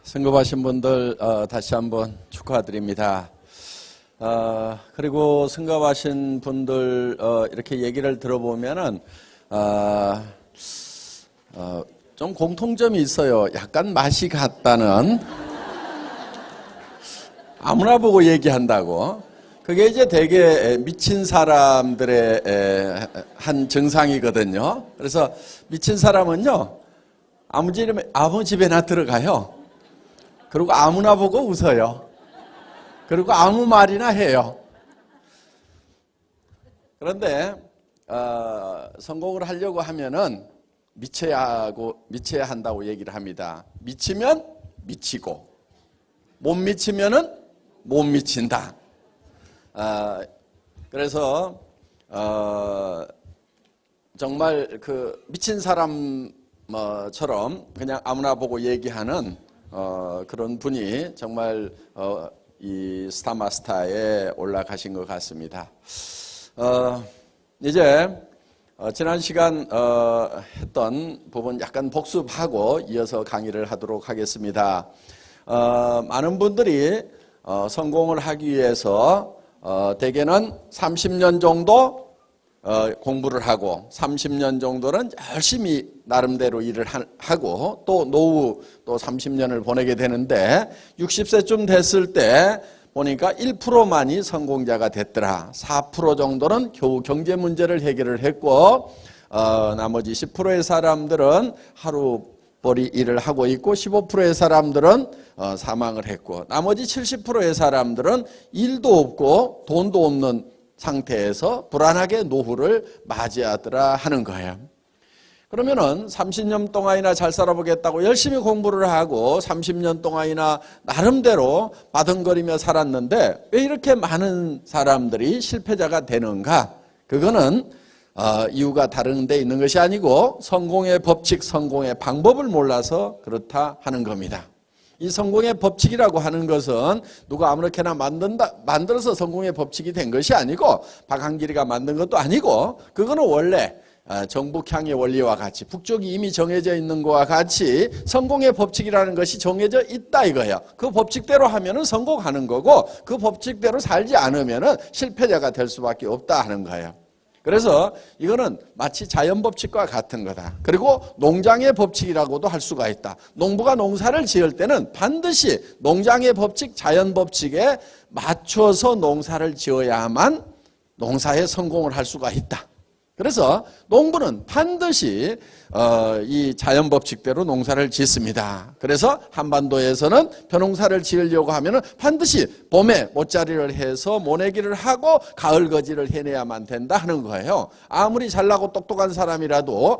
승급하신 분들 다시 한번 축하드립니다. 그리고 승급하신 분들 이렇게 얘기를 들어보면은 좀 공통점이 있어요. 약간 맛이 같다는. 아무나 보고 얘기한다고. 그게 이제 되게 미친 사람들의 한 증상이거든요. 그래서 미친 사람은요, 아무 집에나 들어가요. 그리고 아무나 보고 웃어요. 그리고 아무 말이나 해요. 그런데 성공을 하려고 하면은 미쳐야 한다고 얘기를 합니다. 미치면 미치고, 못 미치면은 못 미친다. 그래서 정말 그 미친 사람처럼 그냥 아무나 보고 얘기하는 그런 분이 정말 이 스타마스터에 올라가신 것 같습니다. 이제 지난 시간 했던 부분 약간 복습하고 이어서 강의를 하도록 하겠습니다. 많은 분들이 성공을 하기 위해서 대개는 30년 정도 공부를 하고 30년 정도는 열심히 나름대로 일을 하고 또 노후 또 30년을 보내게 되는데 60세쯤 됐을 때 보니까 1%만이 성공자가 됐더라. 4% 정도는 겨우 경제 문제를 해결을 했고 나머지 10%의 사람들은 하루벌이 일을 하고 있고 15%의 사람들은 사망을 했고 나머지 70%의 사람들은 일도 없고 돈도 없는 상태에서 불안하게 노후를 맞이하더라 하는 거예요. 그러면은 30년 동안이나 잘 살아보겠다고 열심히 공부를 하고 30년 동안이나 나름대로 바둥거리며 살았는데 왜 이렇게 많은 사람들이 실패자가 되는가? 그거는 이유가 다른 데 있는 것이 아니고 성공의 법칙, 성공의 방법을 몰라서 그렇다 하는 겁니다. 이 성공의 법칙이라고 하는 것은 누가 아무렇게나 만들어서 성공의 법칙이 된 것이 아니고 박한길이가 만든 것도 아니고 그거는 원래 정북향의 원리와 같이 북쪽이 이미 정해져 있는 것과 같이 성공의 법칙이라는 것이 정해져 있다 이거예요. 그 법칙대로 하면은 성공하는 거고 그 법칙대로 살지 않으면은 실패자가 될 수밖에 없다 하는 거예요. 그래서 이거는 마치 자연법칙과 같은 거다. 그리고 농장의 법칙이라고도 할 수가 있다. 농부가 농사를 지을 때는 반드시 농장의 법칙, 자연법칙에 맞춰서 농사를 지어야만 농사에 성공을 할 수가 있다. 그래서 농부는 반드시 이 자연법칙대로 농사를 짓습니다. 그래서 한반도에서는 벼농사를 지으려고 하면 반드시 봄에 모짜리를 해서 모내기를 하고 가을 거지를 해내야만 된다 하는 거예요. 아무리 잘나고 똑똑한 사람이라도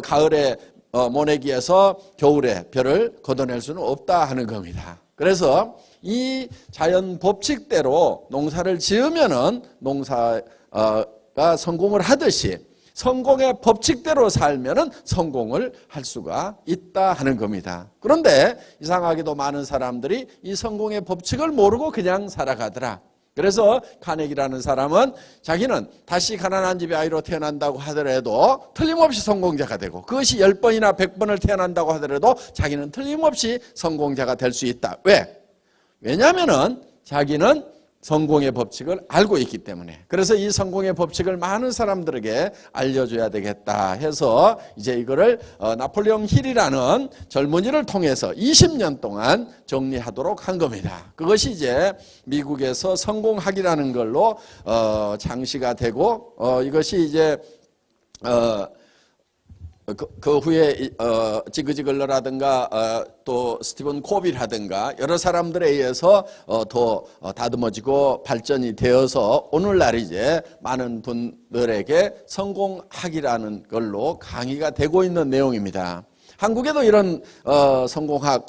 가을에 모내기에서 겨울에 벼를 걷어낼 수는 없다 하는 겁니다. 그래서 이 자연법칙대로 농사를 지으면은 농사가 성공을 하듯이 성공의 법칙대로 살면은 성공을 할 수가 있다 하는 겁니다. 그런데 이상하게도 많은 사람들이 이 성공의 법칙을 모르고 그냥 살아가더라. 그래서 카네기라는 사람은 자기는 다시 가난한 집의 아이로 태어난다고 하더라도 틀림없이 성공자가 되고 그것이 10번이나 100번을 태어난다고 하더라도 자기는 틀림없이 성공자가 될 수 있다. 왜? 왜냐하면은 자기는 성공의 법칙을 알고 있기 때문에. 그래서 이 성공의 법칙을 많은 사람들에게 알려줘야 되겠다 해서 이제 이거를 나폴레옹 힐이라는 젊은이를 통해서 20년 동안 정리하도록 한 겁니다. 그것이 이제 미국에서 성공학이라는 걸로 장시가 되고 이것이 이제 그 후에 지그지글러라든가 또 스티븐 코비라든가 여러 사람들에 의해서 더 다듬어지고 발전이 되어서 오늘날 이제 많은 분들에게 성공학이라는 걸로 강의가 되고 있는 내용입니다. 한국에도 이런 성공학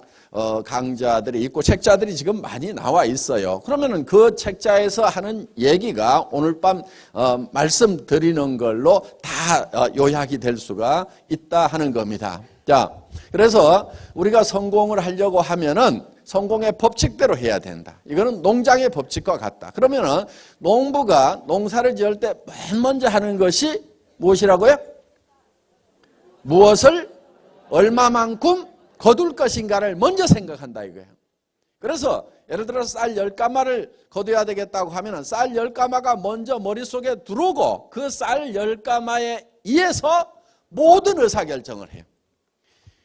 강좌들이 있고 책자들이 지금 많이 나와 있어요. 그러면은 그 책자에서 하는 얘기가 오늘 밤 말씀드리는 걸로 다 요약이 될 수가 있다 하는 겁니다. 자, 그래서 우리가 성공을 하려고 하면은 성공의 법칙대로 해야 된다. 이거는 농장의 법칙과 같다. 그러면은 농부가 농사를 지을 때 맨 먼저 하는 것이 무엇이라고요? 무엇을 얼마만큼 거둘 것인가를 먼저 생각한다 이거예요. 그래서 예를 들어서 쌀 10가마를 거둬야 되겠다고 하면 쌀 10가마가 먼저 머릿속에 들어오고 그 쌀 10가마에 의해서 모든 의사결정을 해요.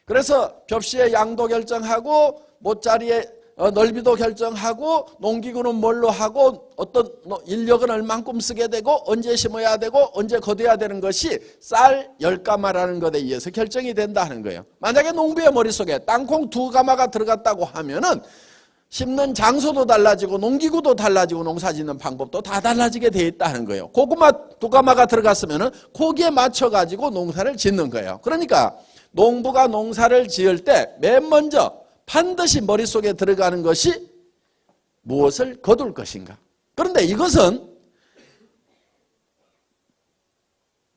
그래서 벽시의 양도 결정하고 못자리의 넓이도 결정하고 농기구는 뭘로 하고 어떤 인력은 얼만큼 쓰게 되고 언제 심어야 되고 언제 거둬야 되는 것이 쌀 10가마라는 것에 의해서 결정이 된다 하는 거예요. 만약에 농부의 머릿속에 땅콩 2가마가 들어갔다고 하면은 심는 장소도 달라지고 농기구도 달라지고 농사 짓는 방법도 다 달라지게 돼 있다는 거예요. 고구마 2가마가 들어갔으면은 거기에 맞춰 가지고 농사를 짓는 거예요. 그러니까 농부가 농사를 지을 때 맨 먼저 반드시 머릿속에 들어가는 것이 무엇을 거둘 것인가. 그런데 이것은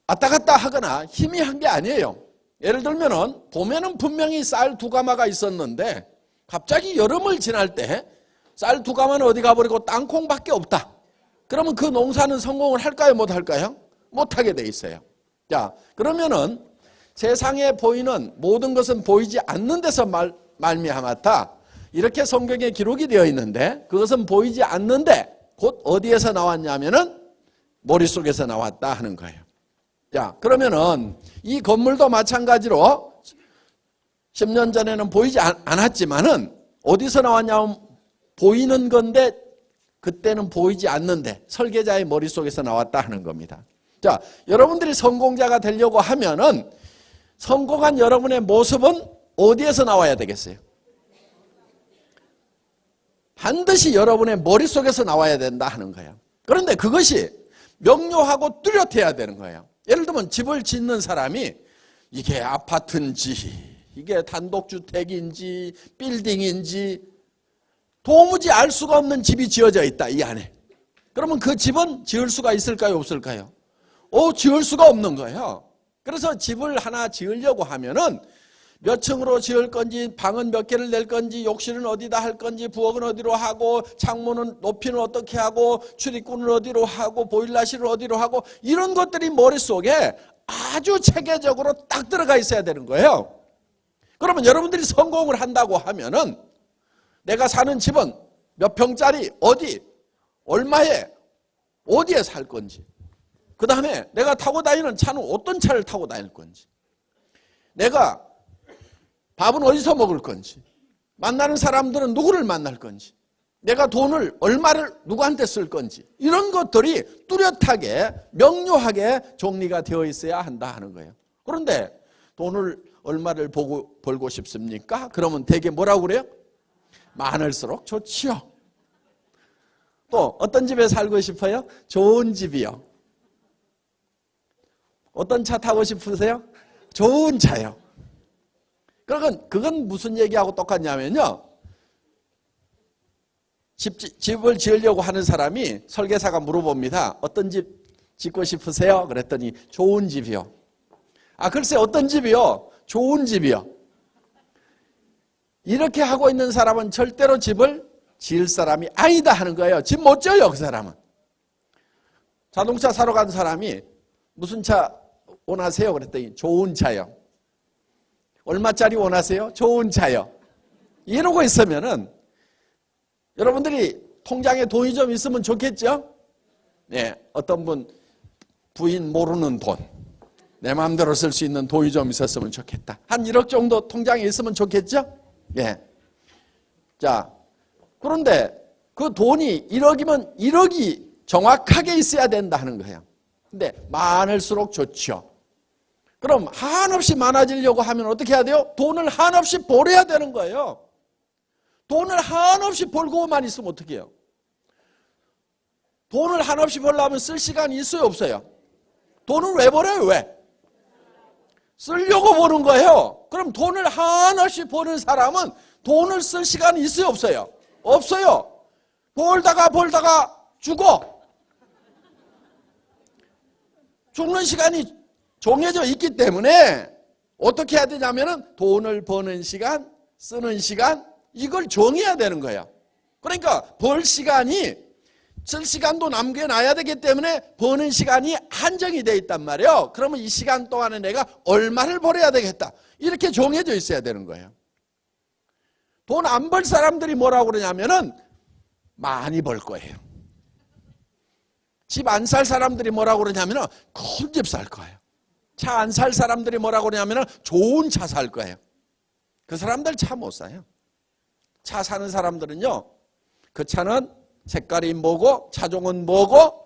왔다 갔다 하거나 희미한 게 아니에요. 예를 들면은 봄에는 분명히 쌀 2가마가 있었는데 갑자기 여름을 지날 때 쌀 2가마는 어디 가버리고 땅콩밖에 없다. 그러면 그 농사는 성공을 할까요? 못 할까요? 못하게 돼 있어요. 자, 그러면은 세상에 보이는 모든 것은 보이지 않는 데서 말미암았다. 이렇게 성경에 기록이 되어 있는데 그것은 보이지 않는데 곧 어디에서 나왔냐면은 머릿속에서 나왔다 하는 거예요. 자, 그러면은 이 건물도 마찬가지로 10년 전에는 보이지 않았지만은 어디서 나왔냐면 보이는 건데 그때는 보이지 않는데 설계자의 머릿속에서 나왔다 하는 겁니다. 자, 여러분들이 성공자가 되려고 하면은 성공한 여러분의 모습은 어디에서 나와야 되겠어요? 반드시 여러분의 머릿속에서 나와야 된다 하는 거예요. 그런데 그것이 명료하고 뚜렷해야 되는 거예요. 예를 들면 집을 짓는 사람이 이게 아파트인지 이게 단독주택인지 빌딩인지 도무지 알 수가 없는 집이 지어져 있다 이 안에. 그러면 그 집은 지을 수가 있을까요? 없을까요? 지을 수가 없는 거예요. 그래서 집을 하나 지으려고 하면은 몇 층으로 지을 건지 방은 몇 개를 낼 건지 욕실은 어디다 할 건지 부엌은 어디로 하고 창문은 높이는 어떻게 하고 출입구는 어디로 하고 보일러실은 어디로 하고 이런 것들이 머릿속에 아주 체계적으로 딱 들어가 있어야 되는 거예요. 그러면 여러분들이 성공을 한다고 하면은 내가 사는 집은 몇 평짜리 어디 얼마에 어디에 살 건지 그 다음에 내가 타고 다니는 차는 어떤 차를 타고 다닐 건지 내가 밥은 어디서 먹을 건지 만나는 사람들은 누구를 만날 건지 내가 돈을 얼마를 누구한테 쓸 건지 이런 것들이 뚜렷하게 명료하게 정리가 되어 있어야 한다 하는 거예요. 그런데 돈을 얼마를 벌고 싶습니까? 그러면 대개 뭐라고 그래요? 많을수록 좋지요. 또 어떤 집에 살고 싶어요? 좋은 집이요. 어떤 차 타고 싶으세요? 좋은 차요. 그건 무슨 얘기하고 똑같냐면요. 집을 지으려고 하는 사람이 설계사가 물어봅니다. 어떤 집 짓고 싶으세요? 그랬더니 좋은 집이요. 글쎄 어떤 집이요? 좋은 집이요. 이렇게 하고 있는 사람은 절대로 집을 지을 사람이 아니다 하는 거예요. 집 못 지어요 그 사람은. 자동차 사러 간 사람이 무슨 차 원하세요? 그랬더니 좋은 차요. 얼마짜리 원하세요? 좋은 차요. 이러고 있으면은 여러분들이 통장에 돈이 좀 있으면 좋겠죠? 네, 어떤 분 부인 모르는 돈, 내 마음대로 쓸 수 있는 돈이 좀 있었으면 좋겠다. 한 1억 정도 통장에 있으면 좋겠죠? 예. 자, 그런데 그 돈이 1억이면 1억이 정확하게 있어야 된다 하는 거예요. 근데 많을수록 좋죠. 그럼 한없이 많아지려고 하면 어떻게 해야 돼요? 돈을 한없이 벌어야 되는 거예요. 돈을 한없이 벌고만 있으면 어떻게 해요? 돈을 한없이 벌려면 쓸 시간이 있어요, 없어요? 돈을 왜 벌어요? 왜? 쓰려고 버는 거예요. 그럼 돈을 한없이 버는 사람은 돈을 쓸 시간이 있어요, 없어요? 없어요. 벌다가 죽어. 죽는 시간이 정해져 있기 때문에 어떻게 해야 되냐면은 돈을 버는 시간, 쓰는 시간 이걸 정해야 되는 거예요. 그러니까 벌 시간이 쓸 시간도 남겨놔야 되기 때문에 버는 시간이 한정이 돼 있단 말이에요. 그러면 이 시간 동안에 내가 얼마를 벌어야 되겠다. 이렇게 정해져 있어야 되는 거예요. 돈 안 벌 사람들이 뭐라고 그러냐면은 많이 벌 거예요. 집 안 살 사람들이 뭐라고 그러냐면은 큰 집 살 거예요. 차 안 살 사람들이 뭐라고 그러냐면은 좋은 차 살 거예요. 그 사람들 차 못 사요. 차 사는 사람들은요, 그 차는 색깔이 뭐고 차종은 뭐고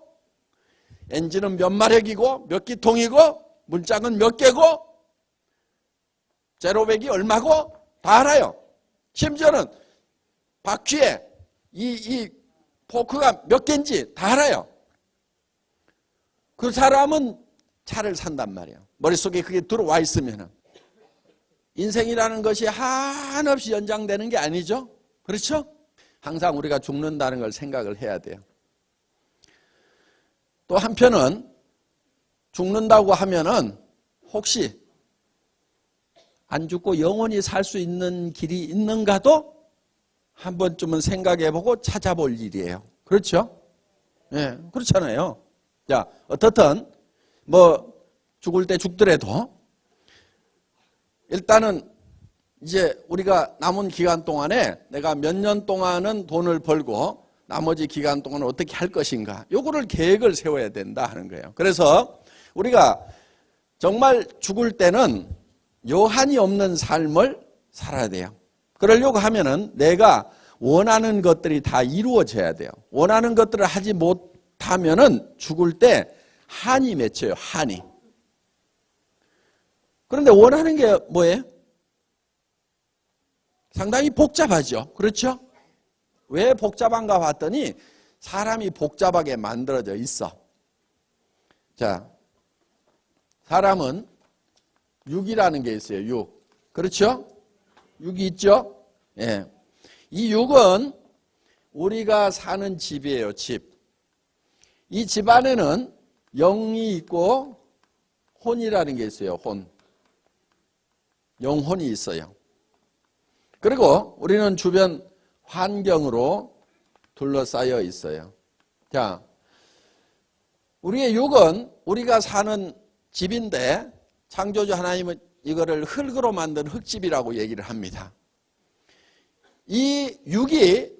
엔진은 몇 마력이고 몇 기통이고 문짝은 몇 개고 제로백이 얼마고 다 알아요. 심지어는 바퀴에 이 포크가 몇 개인지 다 알아요. 그 사람은 차를 산단 말이에요. 머릿속에 그게 들어와 있으면. 인생이라는 것이 한없이 연장되는 게 아니죠. 그렇죠? 항상 우리가 죽는다는 걸 생각을 해야 돼요. 또 한편은 죽는다고 하면은 혹시 안 죽고 영원히 살 수 있는 길이 있는가도 한 번쯤은 생각해보고 찾아볼 일이에요. 그렇죠? 예, 그렇잖아요. 자, 어떻든 뭐 죽을 때 죽더라도 일단은 이제 우리가 남은 기간 동안에 내가 몇 년 동안은 돈을 벌고 나머지 기간 동안은 어떻게 할 것인가, 요거를 계획을 세워야 된다 하는 거예요. 그래서 우리가 정말 죽을 때는 요한이 없는 삶을 살아야 돼요. 그러려고 하면은 내가 원하는 것들이 다 이루어져야 돼요. 원하는 것들을 하지 못하면은 죽을 때 한이 맺혀요. 한이. 그런데 원하는 게 뭐예요? 상당히 복잡하죠. 그렇죠? 왜 복잡한가 봤더니 사람이 복잡하게 만들어져 있어. 자, 사람은 육이라는 게 있어요. 육. 그렇죠? 육이 있죠? 예. 이 육은 우리가 사는 집이에요. 집. 이 집 안에는 영이 있고 혼이라는 게 있어요. 혼. 영혼이 있어요. 그리고 우리는 주변 환경으로 둘러싸여 있어요. 자, 우리의 육은 우리가 사는 집인데 창조주 하나님은 이거를 흙으로 만든 흙집이라고 얘기를 합니다. 이 육이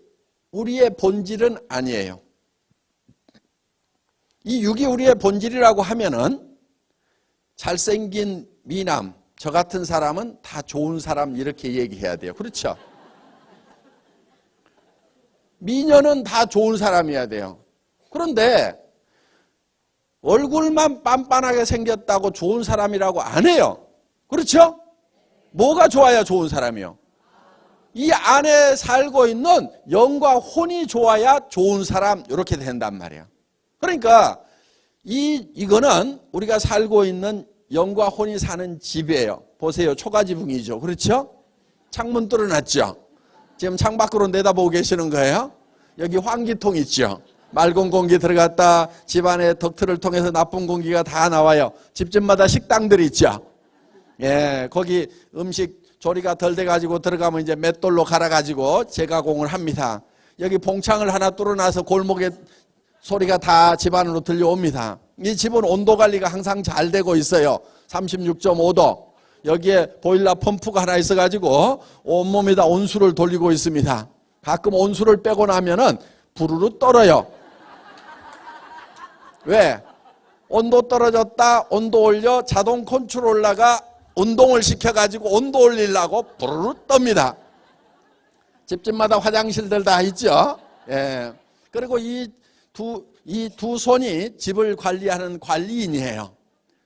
우리의 본질은 아니에요. 이 육이 우리의 본질이라고 하면은 잘생긴 미남, 저 같은 사람은 다 좋은 사람 이렇게 얘기해야 돼요. 그렇죠? 미녀는 다 좋은 사람이어야 돼요. 그런데 얼굴만 빤빤하게 생겼다고 좋은 사람이라고 안 해요. 그렇죠? 뭐가 좋아야 좋은 사람이요? 이 안에 살고 있는 영과 혼이 좋아야 좋은 사람 이렇게 된단 말이에요. 그러니까 이거는 우리가 살고 있는 영과 혼이 사는 집이에요. 보세요. 초가지붕이죠. 그렇죠? 창문 뚫어놨죠. 지금 창밖으로 내다보고 계시는 거예요. 여기 환기통 있죠. 맑은 공기 들어갔다 집안의 덕트를 통해서 나쁜 공기가 다 나와요. 집집마다 식당들이 있죠. 예, 거기 음식 조리가 덜 돼가지고 들어가면 이제 맷돌로 갈아가지고 재가공을 합니다. 여기 봉창을 하나 뚫어놔서 골목에 소리가 다 집 안으로 들려옵니다. 이 집은 온도 관리가 항상 잘 되고 있어요. 36.5도. 여기에 보일러 펌프가 하나 있어가지고 온몸이 다 온수를 돌리고 있습니다. 가끔 온수를 빼고 나면은 부르르 떨어요. 왜? 온도 떨어졌다, 온도 올려 자동 컨트롤러가 운동을 시켜가지고 온도 올리려고 부르르 떱니다. 집집마다 화장실들 다 있죠. 예. 그리고 이 두 손이 집을 관리하는 관리인이에요.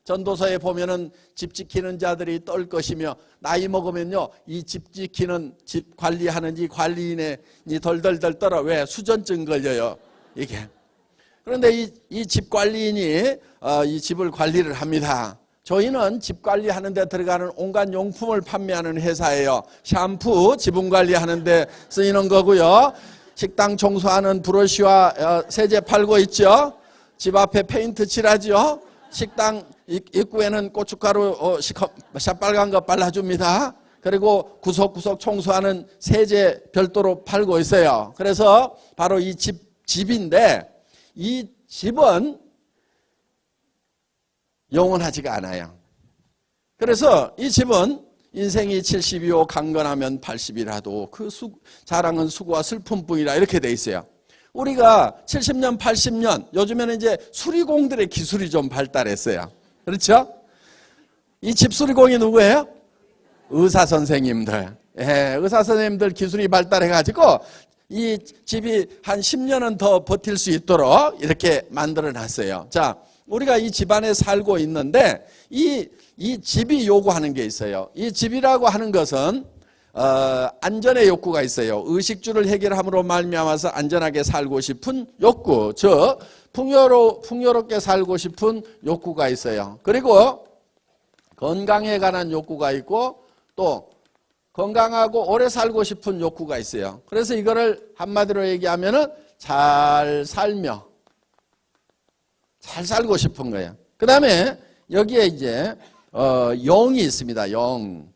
전도서에 보면은 집 지키는 자들이 떨 것이며 나이 먹으면요 이 집 지키는 집 관리하는 이 관리인이 덜덜덜 떨어. 왜? 수전증 걸려요 이게. 그런데 이 집 관리인이 이 집을 관리를 합니다. 저희는 집 관리하는 데 들어가는 온갖 용품을 판매하는 회사예요. 샴푸 지분 관리하는 데 쓰이는 거고요. 식당 청소하는 브러쉬와 세제 팔고 있죠. 집 앞에 페인트 칠하죠. 식당 입구에는 고춧가루 샷빨간 거 발라줍니다. 그리고 구석구석 청소하는 세제 별도로 팔고 있어요. 그래서 바로 이 집인데 이 집은 영원하지가 않아요. 그래서 이 집은 인생이 70이요 강건하면 80이라도 그 자랑은 수고와 슬픔뿐이라 이렇게 돼 있어요. 우리가 70년 80년 요즘에는 이제 수리공들의 기술이 좀 발달했어요. 그렇죠? 이 집수리공이 누구예요? 의사 선생님들. 예, 의사 선생님들 기술이 발달해 가지고 이 집이 한 10년은 더 버틸 수 있도록 이렇게 만들어 놨어요. 자, 우리가 이 집안에 살고 있는데 이 집이 요구하는 게 있어요. 이 집이라고 하는 것은 안전의 욕구가 있어요. 의식주를 해결함으로 말미암아서 안전하게 살고 싶은 욕구, 즉 풍요롭게 살고 싶은 욕구가 있어요. 그리고 건강에 관한 욕구가 있고 또 건강하고 오래 살고 싶은 욕구가 있어요. 그래서 이거를 한마디로 얘기하면은 잘 살고 싶은 거예요. 그 다음에 여기에 이제 영이 있습니다. 영,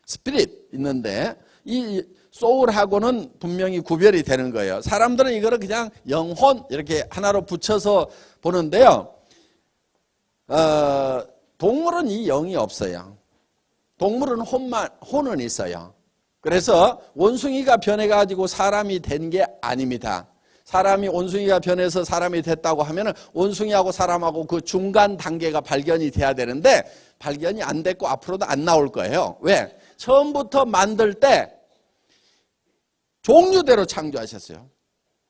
스피릿 있는데 이 소울하고는 분명히 구별이 되는 거예요. 사람들은 이거를 그냥 영혼 이렇게 하나로 붙여서 보는데요. 동물은 이 영이 없어요. 동물은 혼은 있어요. 그래서 원숭이가 변해가지고 사람이 된 게 아닙니다. 사람이 원숭이가 변해서 사람이 됐다고 하면 원숭이하고 사람하고 그 중간 단계가 발견이 돼야 되는데 발견이 안 됐고 앞으로도 안 나올 거예요. 왜? 처음부터 만들 때 종류대로 창조하셨어요.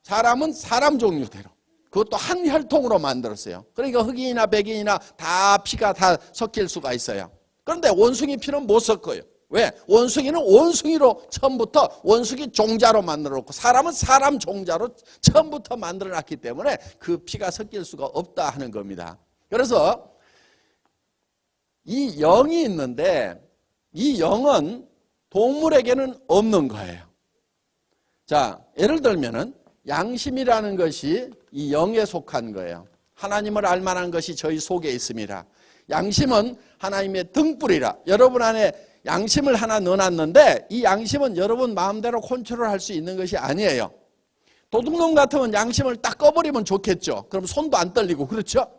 사람은 사람 종류대로. 그것도 한 혈통으로 만들었어요. 그러니까 흑인이나 백인이나 다 피가 다 섞일 수가 있어요. 그런데 원숭이 피는 못 섞어요. 왜? 원숭이는 원숭이로 처음부터 원숭이 종자로 만들어놓고 사람은 사람 종자로 처음부터 만들어놨기 때문에 그 피가 섞일 수가 없다 하는 겁니다. 그래서 이 영이 있는데 이 영은 동물에게는 없는 거예요. 자, 예를 들면은 양심이라는 것이 이 영에 속한 거예요. 하나님을 알 만한 것이 저희 속에 있습니다. 양심은 하나님의 등불이라. 여러분 안에 양심을 하나 넣어놨는데 이 양심은 여러분 마음대로 컨트롤할 수 있는 것이 아니에요. 도둑놈 같으면 양심을 딱 꺼버리면 좋겠죠. 그럼 손도 안 떨리고 그렇죠?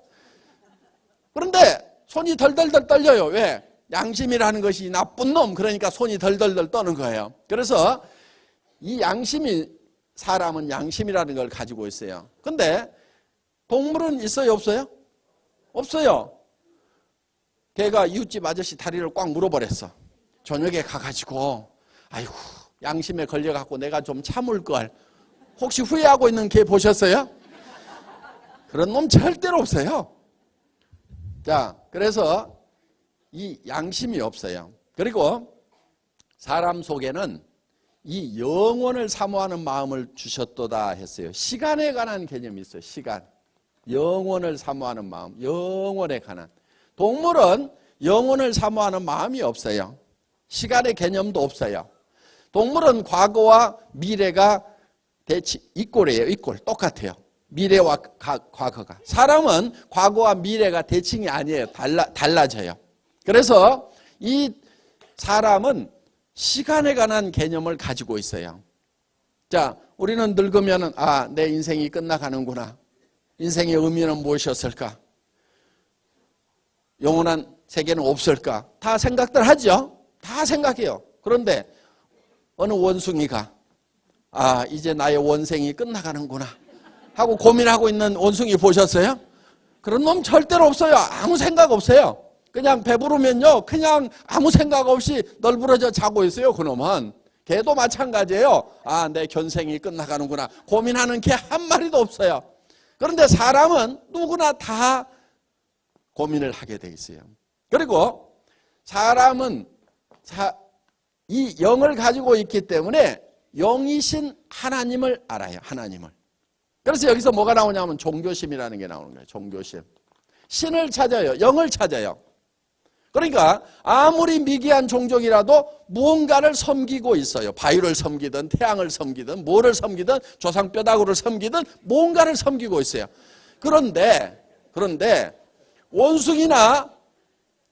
그런데 손이 덜덜덜 떨려요. 왜? 양심이라는 것이 나쁜 놈, 그러니까 손이 덜덜덜 떠는 거예요. 그래서 이 양심이, 사람은 양심이라는 걸 가지고 있어요. 근데 동물은 있어요, 없어요? 없어요. 걔가 이웃집 아저씨 다리를 꽉 물어버렸어. 저녁에 가가지고 아이고 양심에 걸려갖고 내가 좀 참을걸. 혹시 후회하고 있는 걔 보셨어요? 그런 놈 절대로 없어요. 자, 그래서 이 양심이 없어요. 그리고 사람 속에는 이 영원을 사모하는 마음을 주셨도다 했어요. 시간에 관한 개념이 있어요. 시간. 영원을 사모하는 마음. 영원에 관한. 동물은 영혼을 사모하는 마음이 없어요. 시간의 개념도 없어요. 동물은 과거와 미래가 이꼴이에요. 이꼴. 똑같아요. 미래와 과거가. 사람은 과거와 미래가 대칭이 아니에요. 달라져요. 그래서 이 사람은 시간에 관한 개념을 가지고 있어요. 자, 우리는 늙으면 내 인생이 끝나가는구나. 인생의 의미는 무엇이었을까? 영원한 세계는 없을까? 다 생각들 하죠. 다 생각해요. 그런데 어느 원숭이가 이제 나의 원생이 끝나가는구나 하고 고민하고 있는 원숭이 보셨어요? 그런 놈 절대로 없어요. 아무 생각 없어요. 그냥 배부르면요 그냥 아무 생각 없이 널브러져 자고 있어요. 그놈은. 개도 마찬가지예요. 내 견생이 끝나가는구나 고민하는 개 한 마리도 없어요. 그런데 사람은 누구나 다 고민을 하게 돼 있어요. 그리고 사람은 이 영을 가지고 있기 때문에 영이신 하나님을 알아요. 하나님을. 그래서 여기서 뭐가 나오냐면 종교심이라는 게 나오는 거예요. 종교심. 신을 찾아요. 영을 찾아요. 그러니까 아무리 미개한 종족이라도 무언가를 섬기고 있어요. 바위를 섬기든 태양을 섬기든 뭐를 섬기든 조상뼈다구를 섬기든 무언가를 섬기고 있어요. 그런데 원숭이나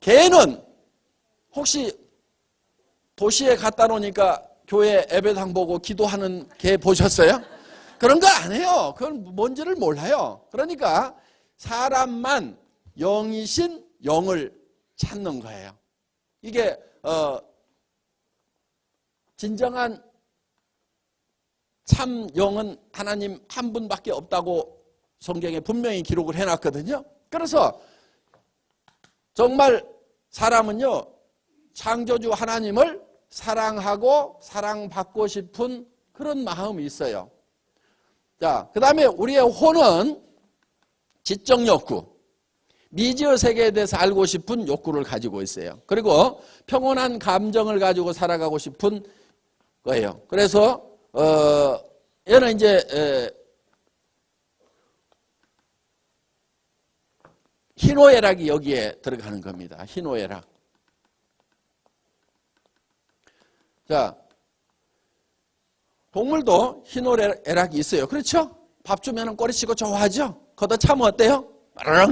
개는 혹시 도시에 갖다 놓으니까 교회 예배당 보고 기도하는 개 보셨어요? 그런 거 안 해요. 그건 뭔지를 몰라요. 그러니까 사람만 영이신 영을 찾는 거예요. 이게 진정한 참 영은 하나님 한 분밖에 없다고 성경에 분명히 기록을 해놨거든요. 그래서 정말 사람은요, 창조주 하나님을 사랑하고 사랑받고 싶은 그런 마음이 있어요. 자, 그 다음에 우리의 혼은 지적 욕구, 미지의 세계에 대해서 알고 싶은 욕구를 가지고 있어요. 그리고 평온한 감정을 가지고 살아가고 싶은 거예요. 그래서 얘는 이제 희노애락이 여기에 들어가는 겁니다. 희노애락. 자, 동물도 희노애락이 있어요. 그렇죠? 밥 주면 꼬리치고 좋아하죠? 걷어 차면 어때요?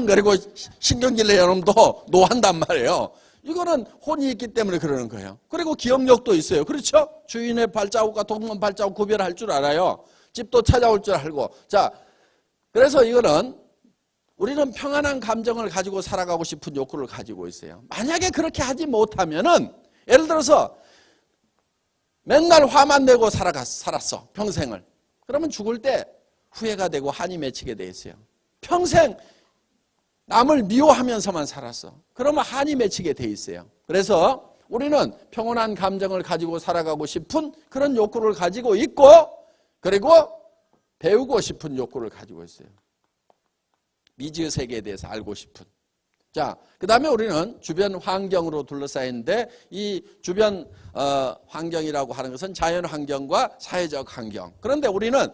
그리고 신경질 내는 놈도 노한단 말이에요. 이거는 혼이 있기 때문에 그러는 거예요. 그리고 기억력도 있어요. 그렇죠? 주인의 발자국과 동물 발자국 구별할 줄 알아요. 집도 찾아올 줄 알고. 자, 그래서 이거는 우리는 평안한 감정을 가지고 살아가고 싶은 욕구를 가지고 있어요. 만약에 그렇게 하지 못하면은, 예를 들어서 맨날 화만 내고 살았어, 평생을. 그러면 죽을 때 후회가 되고 한이 맺히게 돼 있어요. 평생 남을 미워하면서만 살았어. 그러면 한이 맺히게 돼 있어요. 그래서 우리는 평온한 감정을 가지고 살아가고 싶은 그런 욕구를 가지고 있고, 그리고 배우고 싶은 욕구를 가지고 있어요. 미지의 세계에 대해서 알고 싶은. 자, 그 다음에 우리는 주변 환경으로 둘러싸이는데, 이 주변 환경이라고 하는 것은 자연 환경과 사회적 환경. 그런데 우리는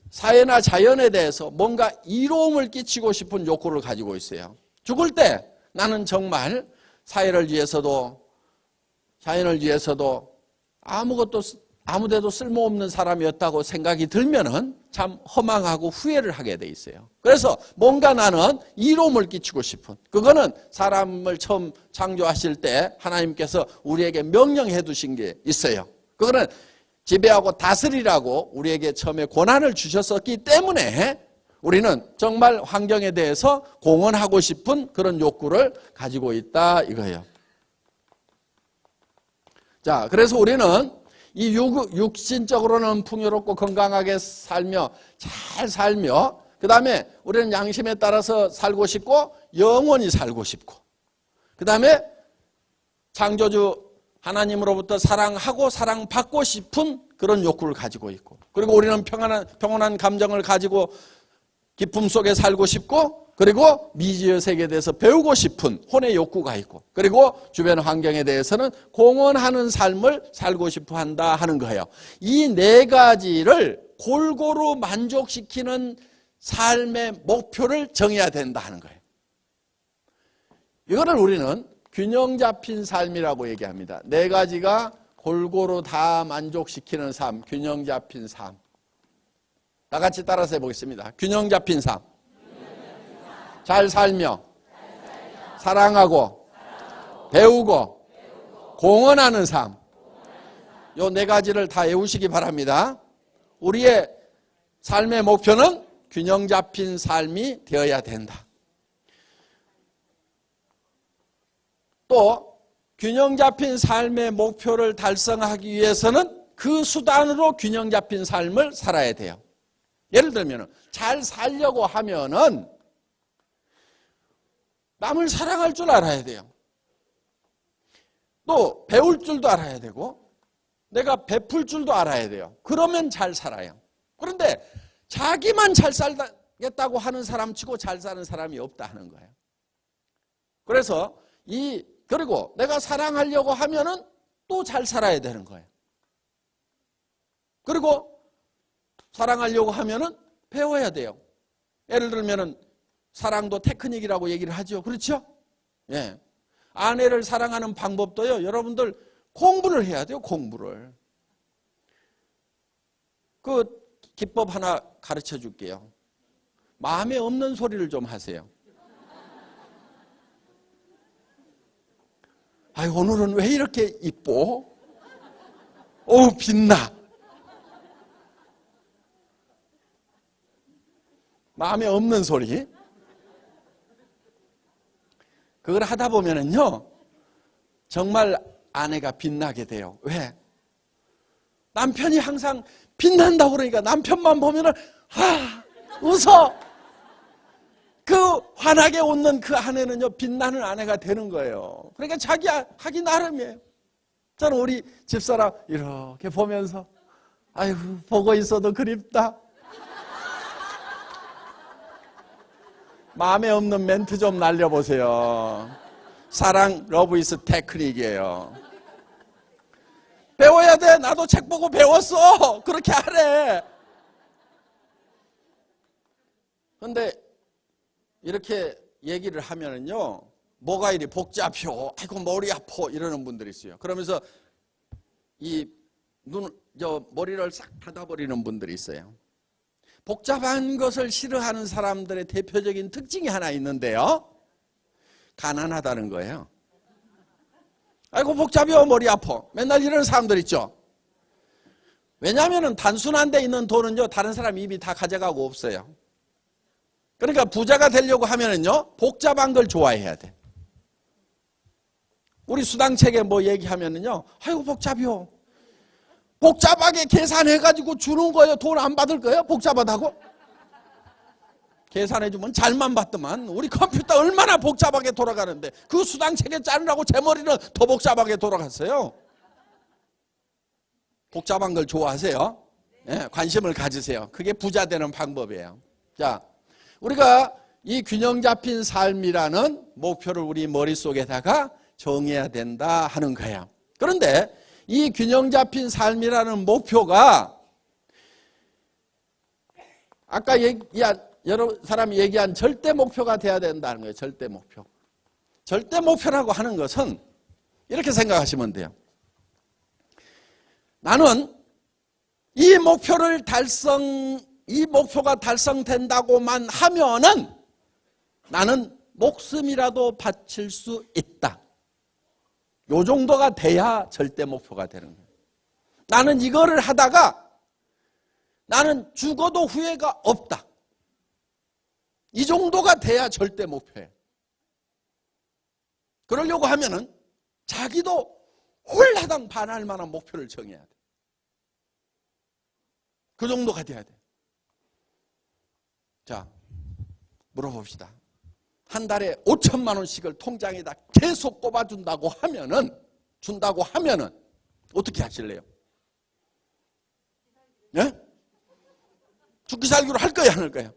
사회나 자연에 대해서 뭔가 이로움을 끼치고 싶은 욕구를 가지고 있어요. 죽을 때 나는 정말 사회를 위해서도 자연을 위해서도 아무데도 쓸모없는 사람이었다고 생각이 들면은 참 허망하고 후회를 하게 돼 있어요. 그래서 뭔가 나는 이로움을 끼치고 싶은, 그거는 사람을 처음 창조하실 때 하나님께서 우리에게 명령해 두신 게 있어요. 그거는 지배하고 다스리라고 우리에게 처음에 권한을 주셨었기 때문에 우리는 정말 환경에 대해서 공헌하고 싶은 그런 욕구를 가지고 있다 이거예요. 자, 그래서 우리는 이 육신적으로는 풍요롭고 건강하게 살며 잘 살며, 그 다음에 우리는 양심에 따라서 살고 싶고 영원히 살고 싶고, 그 다음에 창조주 하나님으로부터 사랑하고 사랑받고 싶은 그런 욕구를 가지고 있고, 그리고 우리는 평온한 감정을 가지고 기쁨 속에 살고 싶고, 그리고 미지의 세계에 대해서 배우고 싶은 혼의 욕구가 있고, 그리고 주변 환경에 대해서는 공헌하는 삶을 살고 싶어 한다 하는 거예요. 이 네 가지를 골고루 만족시키는 삶의 목표를 정해야 된다 하는 거예요. 이거를 우리는 균형 잡힌 삶이라고 얘기합니다. 네 가지가 골고루 다 만족시키는 삶, 균형 잡힌 삶. 다 같이 따라서 해보겠습니다. 균형 잡힌 삶. 잘 살며 사랑하고 배우고 공헌하는 삶. 요 네 가지를 다 외우시기 바랍니다. 우리의 삶의 목표는 균형 잡힌 삶이 되어야 된다. 또 균형 잡힌 삶의 목표를 달성하기 위해서는 그 수단으로 균형 잡힌 삶을 살아야 돼요. 예를 들면 잘 살려고 하면은 남을 사랑할 줄 알아야 돼요. 또 배울 줄도 알아야 되고 내가 베풀 줄도 알아야 돼요. 그러면 잘 살아요. 그런데 자기만 잘 살겠다고 하는 사람치고 잘 사는 사람이 없다 하는 거예요. 그래서 그리고 내가 사랑하려고 하면은 또 잘 살아야 되는 거예요. 그리고 사랑하려고 하면은 배워야 돼요. 예를 들면은 사랑도 테크닉이라고 얘기를 하죠. 그렇죠? 예. 아내를 사랑하는 방법도요, 여러분들 공부를 해야 돼요. 공부를. 그 기법 하나 가르쳐 줄게요. 마음에 없는 소리를 좀 하세요. 아이, 오늘은 왜 이렇게 이뻐? 어우, 빛나. 마음에 없는 소리. 그걸 하다 보면은요, 정말 아내가 빛나게 돼요. 왜? 남편이 항상 빛난다고 그러니까 남편만 보면은 웃어. 그 환하게 웃는 그 아내는요, 빛나는 아내가 되는 거예요. 그러니까 자기 하기 나름이에요. 저는 우리 집사람 이렇게 보면서 아이고 보고 있어도 그립다. 마음에 없는 멘트 좀 날려보세요. 사랑 러브 이즈 테크닉이에요. 배워야 돼. 나도 책 보고 배웠어. 그렇게 하래. 근데 이렇게 얘기를 하면은요, 뭐가 이리 복잡혀, 아이고 머리 아파 이러는 분들이 있어요. 그러면서 이 머리를 싹 닫아버리는 분들이 있어요. 복잡한 것을 싫어하는 사람들의 대표적인 특징이 하나 있는데요, 가난하다는 거예요. 아이고 복잡해요, 머리 아파. 맨날 이러는 사람들 있죠. 왜냐하면 단순한 데 있는 돈은요, 다른 사람 이미 다 가져가고 없어요. 그러니까 부자가 되려고 하면은요, 복잡한 걸 좋아해야 돼. 우리 수당책에 뭐 얘기하면은요, 아이고 복잡해요. 복잡하게 계산해가지고 주는 거예요. 돈 안 받을 거예요? 복잡하다고? 계산해주면 잘만 받더만. 우리 컴퓨터 얼마나 복잡하게 돌아가는데 그 수당책에 짜느라고 제 머리는 더 복잡하게 돌아갔어요. 복잡한 걸 좋아하세요? 네, 관심을 가지세요. 그게 부자 되는 방법이에요. 자, 우리가 이 균형 잡힌 삶이라는 목표를 우리 머릿속에다가 정해야 된다 하는 거예요. 그런데 이 균형 잡힌 삶이라는 목표가 아까 여러 사람이 얘기한 절대 목표가 돼야 된다는 거예요. 절대 목표. 절대 목표라고 하는 것은 이렇게 생각하시면 돼요. 나는 이 목표가 달성된다고만 하면은 나는 목숨이라도 바칠 수 있다. 요 정도가 돼야 절대 목표가 되는 거예요. 나는 이거를 하다가 나는 죽어도 후회가 없다. 이 정도가 돼야 절대 목표예요. 그러려고 하면은 자기도 홀라당 반할 만한 목표를 정해야 돼. 그 정도가 돼야 돼. 자, 물어봅시다. 한 달에 5천만 원씩을 통장에다 계속 꼽아준다고 하면은 어떻게 하실래요? 예? 죽기 살기로 할 거예요, 안 할 거예요?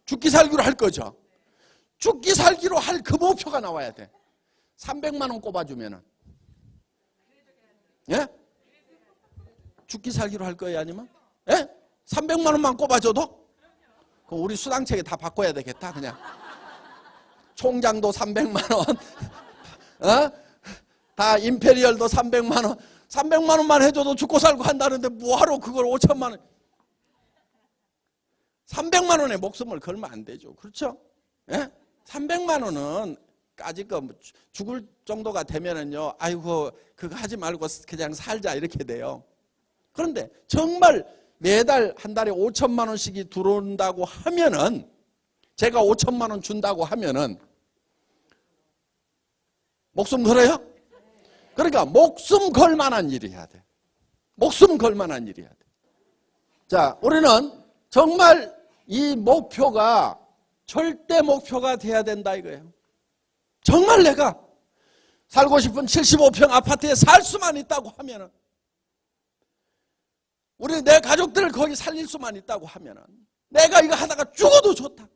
죽기 살기로 할 거죠. 죽기 살기로 할 그 목표가 나와야 돼. 300만 원 꼽아주면은, 예? 죽기 살기로 할 거예요, 아니면? 예? 300만 원만 꼽아줘도? 그럼 우리 수당책에 다 바꿔야 되겠다, 그냥. 총장도 300만 원, 다 임페리얼도 300만 원, 300만 원만 해줘도 죽고 살고 한다는데 뭐하러 그걸 5천만 원. 300만 원에 목숨을 걸면 안 되죠. 그렇죠? 예? 300만 원은 까짓 거 죽을 정도가 되면은요, 아이고 그거 하지 말고 그냥 살자 이렇게 돼요. 그런데 정말 매달 한 달에 5천만 원씩이 들어온다고 하면은, 제가 5천만 원 준다고 하면은 목숨 걸어요? 그러니까 목숨 걸 만한 일이 해야 돼. 목숨 걸 만한 일이 해야 돼. 자, 우리는 정말 이 목표가 절대 목표가 돼야 된다 이거예요. 정말 내가 살고 싶은 75평 아파트에 살 수만 있다고 하면은, 우리 내 가족들을 거기 살릴 수만 있다고 하면은, 내가 이거 하다가 죽어도 좋다.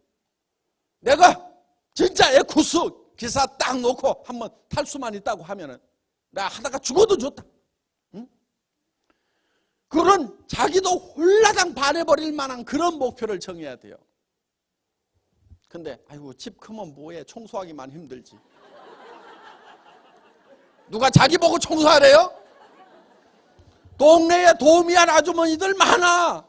내가 진짜 에쿠스 기사 딱 놓고 한번 탈 수만 있다고 하면은 나 하다가 죽어도 좋다. 응? 그런 자기도 홀라당 반해버릴 만한 그런 목표를 정해야 돼요. 근데 아이고 집 크면 뭐해, 청소하기만 힘들지. 누가 자기 보고 청소하래요? 동네에 도우미한 아주머니들 많아.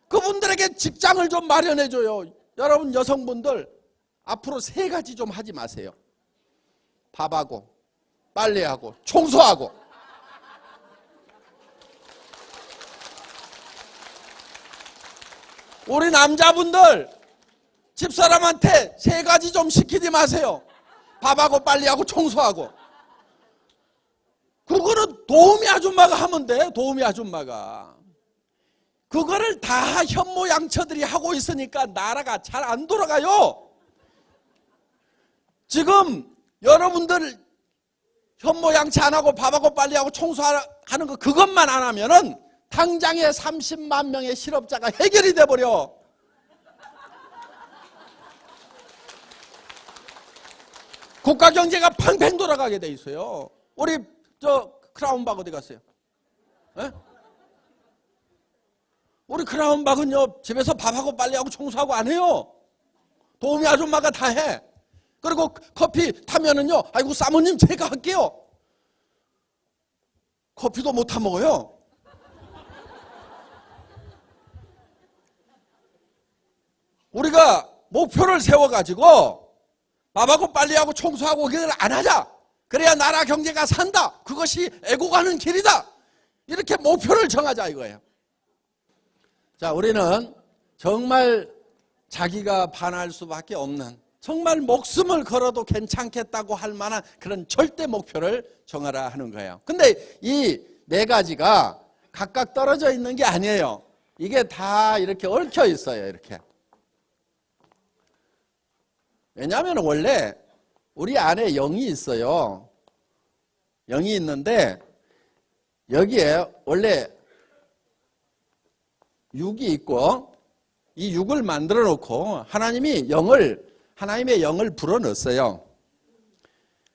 그분들에게 직장을 좀 마련해줘요. 여러분 여성분들 앞으로 3가지 좀 하지 마세요. 밥하고 빨래하고 청소하고. 우리 남자분들 집사람한테 3가지 좀 시키지 마세요. 밥하고 빨래하고 청소하고. 그거는 도우미 아줌마가 하면 돼. 도우미 아줌마가. 그거를 다 현모양처들이 하고 있으니까 나라가 잘 안 돌아가요. 지금 여러분들 현모양처 안 하고 밥하고 빨리 하고 청소하는 거 그것만 안 하면은 당장에 30만 명의 실업자가 해결이 돼버려. 국가 경제가 팽팽 돌아가게 돼 있어요. 우리 크라운박 어디 갔어요? 에? 우리 크라운박은요 집에서 밥하고 빨리하고 청소하고 안 해요. 도우미 아줌마가 다 해. 그리고 커피 타면은요, 아이고 사모님 제가 할게요. 커피도 못 타 먹어요. 우리가 목표를 세워가지고 밥하고 빨리하고 청소하고 그걸 안 하자. 그래야 나라 경제가 산다. 그것이 에고 가는 길이다. 이렇게 목표를 정하자 이거예요. 자, 우리는 정말 자기가 반할 수밖에 없는, 정말 목숨을 걸어도 괜찮겠다고 할 만한 그런 절대 목표를 정하라 하는 거예요. 근데 이 네 가지가 각각 떨어져 있는 게 아니에요. 이게 다 이렇게 얽혀 있어요. 이렇게. 왜냐하면 원래 우리 안에 영이 있어요. 영이 있는데 여기에 원래 육이 있고 이 육을 만들어 놓고 하나님의 영을 불어넣었어요.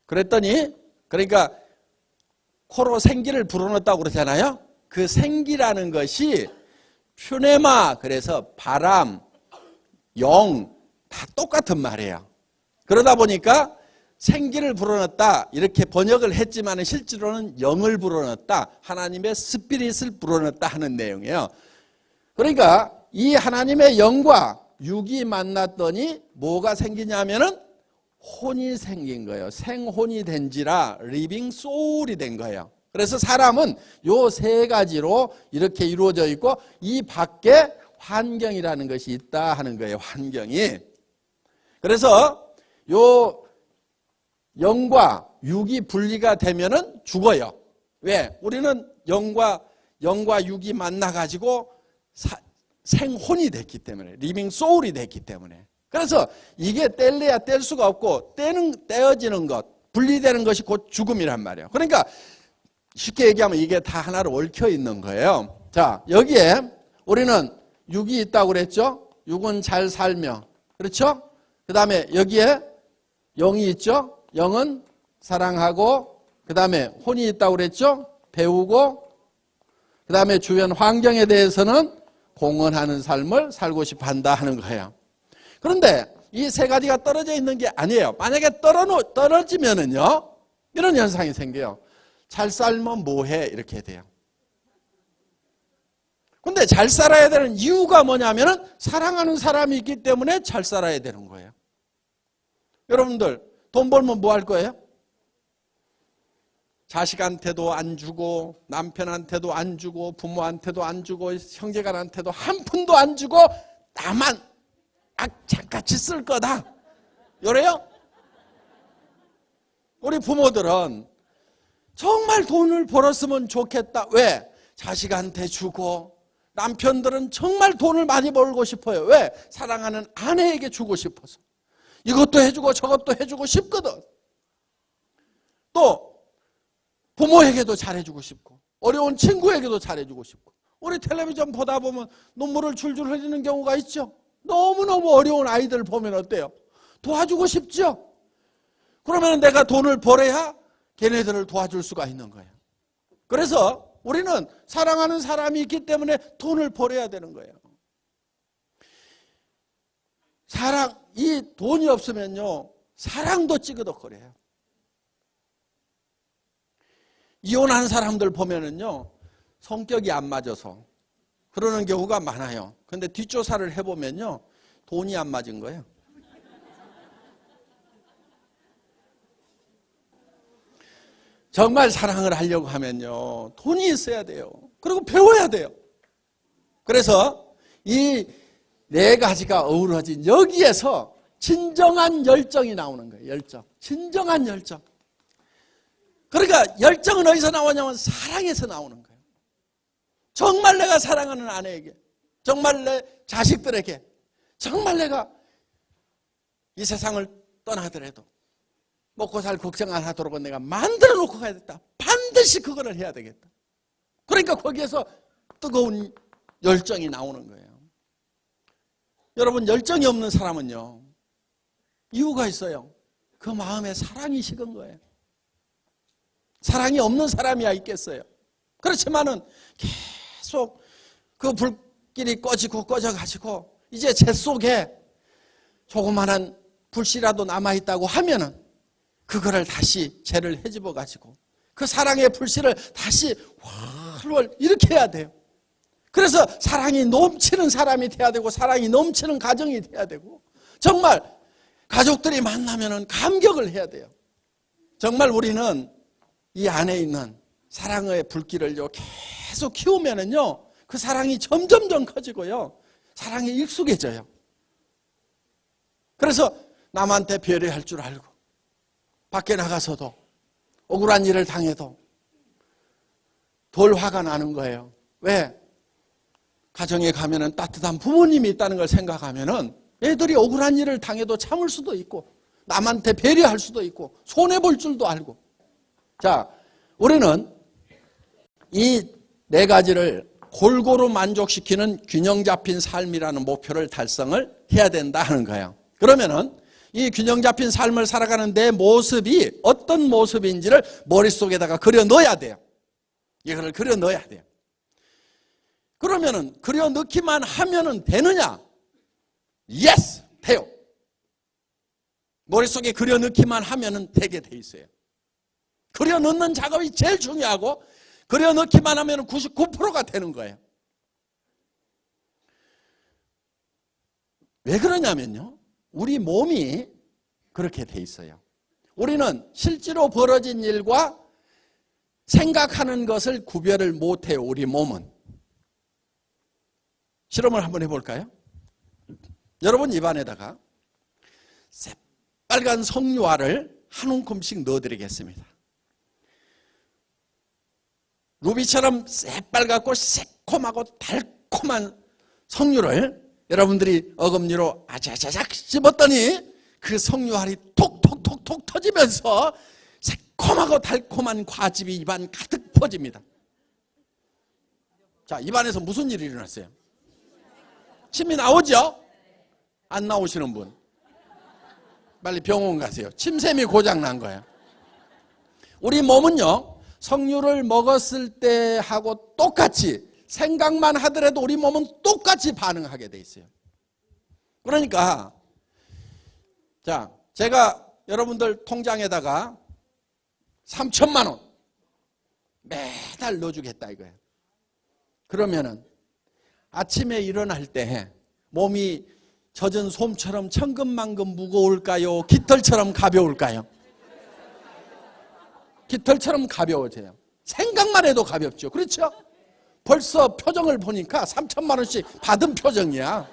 그랬더니 그러니까 코로 생기를 불어넣었다고 그러잖아요. 그 생기라는 것이 퓨네마, 그래서 바람, 영 다 똑같은 말이에요. 그러다 보니까 생기를 불어넣었다 이렇게 번역을 했지만 실제로는 영을 불어넣었다, 하나님의 스피릿을 불어넣었다 하는 내용이에요. 그러니까 이 하나님의 영과 육이 만났더니 뭐가 생기냐면은 혼이 생긴 거예요. 생혼이 된지라 리빙 소울이 된 거예요. 그래서 사람은 요 세 가지로 이렇게 이루어져 있고 이 밖에 환경이라는 것이 있다 하는 거예요. 환경이. 그래서 요 영과 육이 분리가 되면은 죽어요. 왜? 우리는 영과 육이 만나가지고 생혼이 됐기 때문에, 리빙 소울이 됐기 때문에. 그래서 이게 뗄래야 뗄 수가 없고 떼어지는 것, 분리되는 것이 곧 죽음이란 말이에요. 그러니까 쉽게 얘기하면 이게 다 하나로 얽혀 있는 거예요. 자, 여기에 우리는 육이 있다고 그랬죠? 육은 잘 살며, 그렇죠? 그 다음에 여기에 영이 있죠? 영은 사랑하고, 그 다음에 혼이 있다고 그랬죠? 배우고, 그 다음에 주변 환경에 대해서는 공헌하는 삶을 살고 싶어 한다 하는 거예요. 그런데 이 세 가지가 떨어져 있는 게 아니에요. 만약에 떨어지면은요, 이런 현상이 생겨요. 잘 살면 뭐해? 이렇게 돼요. 근데 잘 살아야 되는 이유가 뭐냐면은 사랑하는 사람이 있기 때문에 잘 살아야 되는 거예요. 여러분들 돈 벌면 뭐 할 거예요? 자식한테도 안 주고 남편한테도 안 주고 부모한테도 안 주고 형제간한테도 한 푼도 안 주고 나만 악착같이 쓸 거다. 요래요? 우리 부모들은 정말 돈을 벌었으면 좋겠다. 왜? 자식한테 주고, 남편들은 정말 돈을 많이 벌고 싶어요. 왜? 사랑하는 아내에게 주고 싶어서. 이것도 해주고 저것도 해주고 싶거든. 또 부모에게도 잘해주고 싶고, 어려운 친구에게도 잘해주고 싶고. 우리 텔레비전 보다 보면 눈물을 줄줄 흘리는 경우가 있죠. 너무너무 어려운 아이들 보면 어때요? 도와주고 싶죠? 그러면 내가 돈을 벌어야 걔네들을 도와줄 수가 있는 거예요. 그래서 우리는 사랑하는 사람이 있기 때문에 돈을 벌어야 되는 거예요. 이 돈이 없으면요, 사랑도 찌그덕거려요. 이혼한 사람들 보면은요, 성격이 안 맞아서 그러는 경우가 많아요. 근데 뒷조사를 해보면요, 돈이 안 맞은 거예요. 정말 사랑을 하려고 하면요, 돈이 있어야 돼요. 그리고 배워야 돼요. 그래서 이 네 가지가 어우러진 여기에서 진정한 열정이 나오는 거예요. 열정. 진정한 열정. 그러니까 열정은 어디서 나오냐면 사랑에서 나오는 거예요. 정말 내가 사랑하는 아내에게, 정말 내 자식들에게, 정말 내가 이 세상을 떠나더라도 먹고 살 걱정 안 하도록 내가 만들어 놓고 가야겠다. 반드시 그거를 해야 되겠다. 그러니까 거기에서 뜨거운 열정이 나오는 거예요. 여러분, 열정이 없는 사람은요, 이유가 있어요. 그 마음에 사랑이 식은 거예요. 사랑이 없는 사람이야 있겠어요. 그렇지만은 계속 그 불길이 꺼져가지고 이제 제 속에 조그마한 불씨라도 남아있다고 하면은 그거를 다시 재를 헤집어 가지고 그 사랑의 불씨를 다시 활활 일으켜야 돼요. 그래서 사랑이 넘치는 사람이 돼야 되고, 사랑이 넘치는 가정이 돼야 되고, 정말 가족들이 만나면은 감격을 해야 돼요. 정말 우리는 이 안에 있는 사랑의 불길을요 계속 키우면은요 그 사랑이 점점점 커지고요, 사랑이 익숙해져요. 그래서 남한테 배려할 줄 알고, 밖에 나가서도 억울한 일을 당해도 덜 화가 나는 거예요. 왜? 가정에 가면은 따뜻한 부모님이 있다는 걸 생각하면은 애들이 억울한 일을 당해도 참을 수도 있고, 남한테 배려할 수도 있고, 손해볼 줄도 알고. 자, 우리는 이 네 가지를 골고루 만족시키는 균형 잡힌 삶이라는 목표를 달성을 해야 된다 하는 거예요. 그러면은 이 균형 잡힌 삶을 살아가는 내 모습이 어떤 모습인지를 머릿속에다가 그려 넣어야 돼요. 이거를 그려 넣어야 돼요. 그러면은 그려 넣기만 하면은 되느냐? 예스! 돼요. 머릿속에 그려 넣기만 하면은 되게 돼 있어요. 그려 넣는 작업이 제일 중요하고, 그려 넣기만 하면은 99%가 되는 거예요. 왜 그러냐면요, 우리 몸이 그렇게 돼 있어요. 우리는 실제로 벌어진 일과 생각하는 것을 구별을 못해요. 우리 몸은. 실험을 한번 해볼까요? 여러분 입안에다가 새빨간 석류알을 한 움큼씩 넣어드리겠습니다. 루비처럼 새빨갛고 새콤하고 달콤한 석류를 여러분들이 어금니로 아자자작 씹었더니 그 석류알이 톡톡톡톡 터지면서 새콤하고 달콤한 과즙이 입안 가득 퍼집니다. 자, 입안에서 무슨 일이 일어났어요? 침이 나오죠? 안 나오시는 분 빨리 병원 가세요. 침샘이 고장 난 거예요. 우리 몸은요, 석류를 먹었을 때 하고 똑같이 생각만 하더라도 우리 몸은 똑같이 반응하게 돼 있어요. 그러니까 자, 제가 여러분들 통장에다가 3천만 원 매달 넣어주겠다 이거예요. 그러면은 아침에 일어날 때 몸이 젖은 솜처럼 천근만근 무거울까요? 깃털처럼 가벼울까요? 깃털처럼 가벼워져요. 생각만 해도 가볍죠. 그렇죠? 벌써 표정을 보니까 3천만 원씩 받은 표정이야.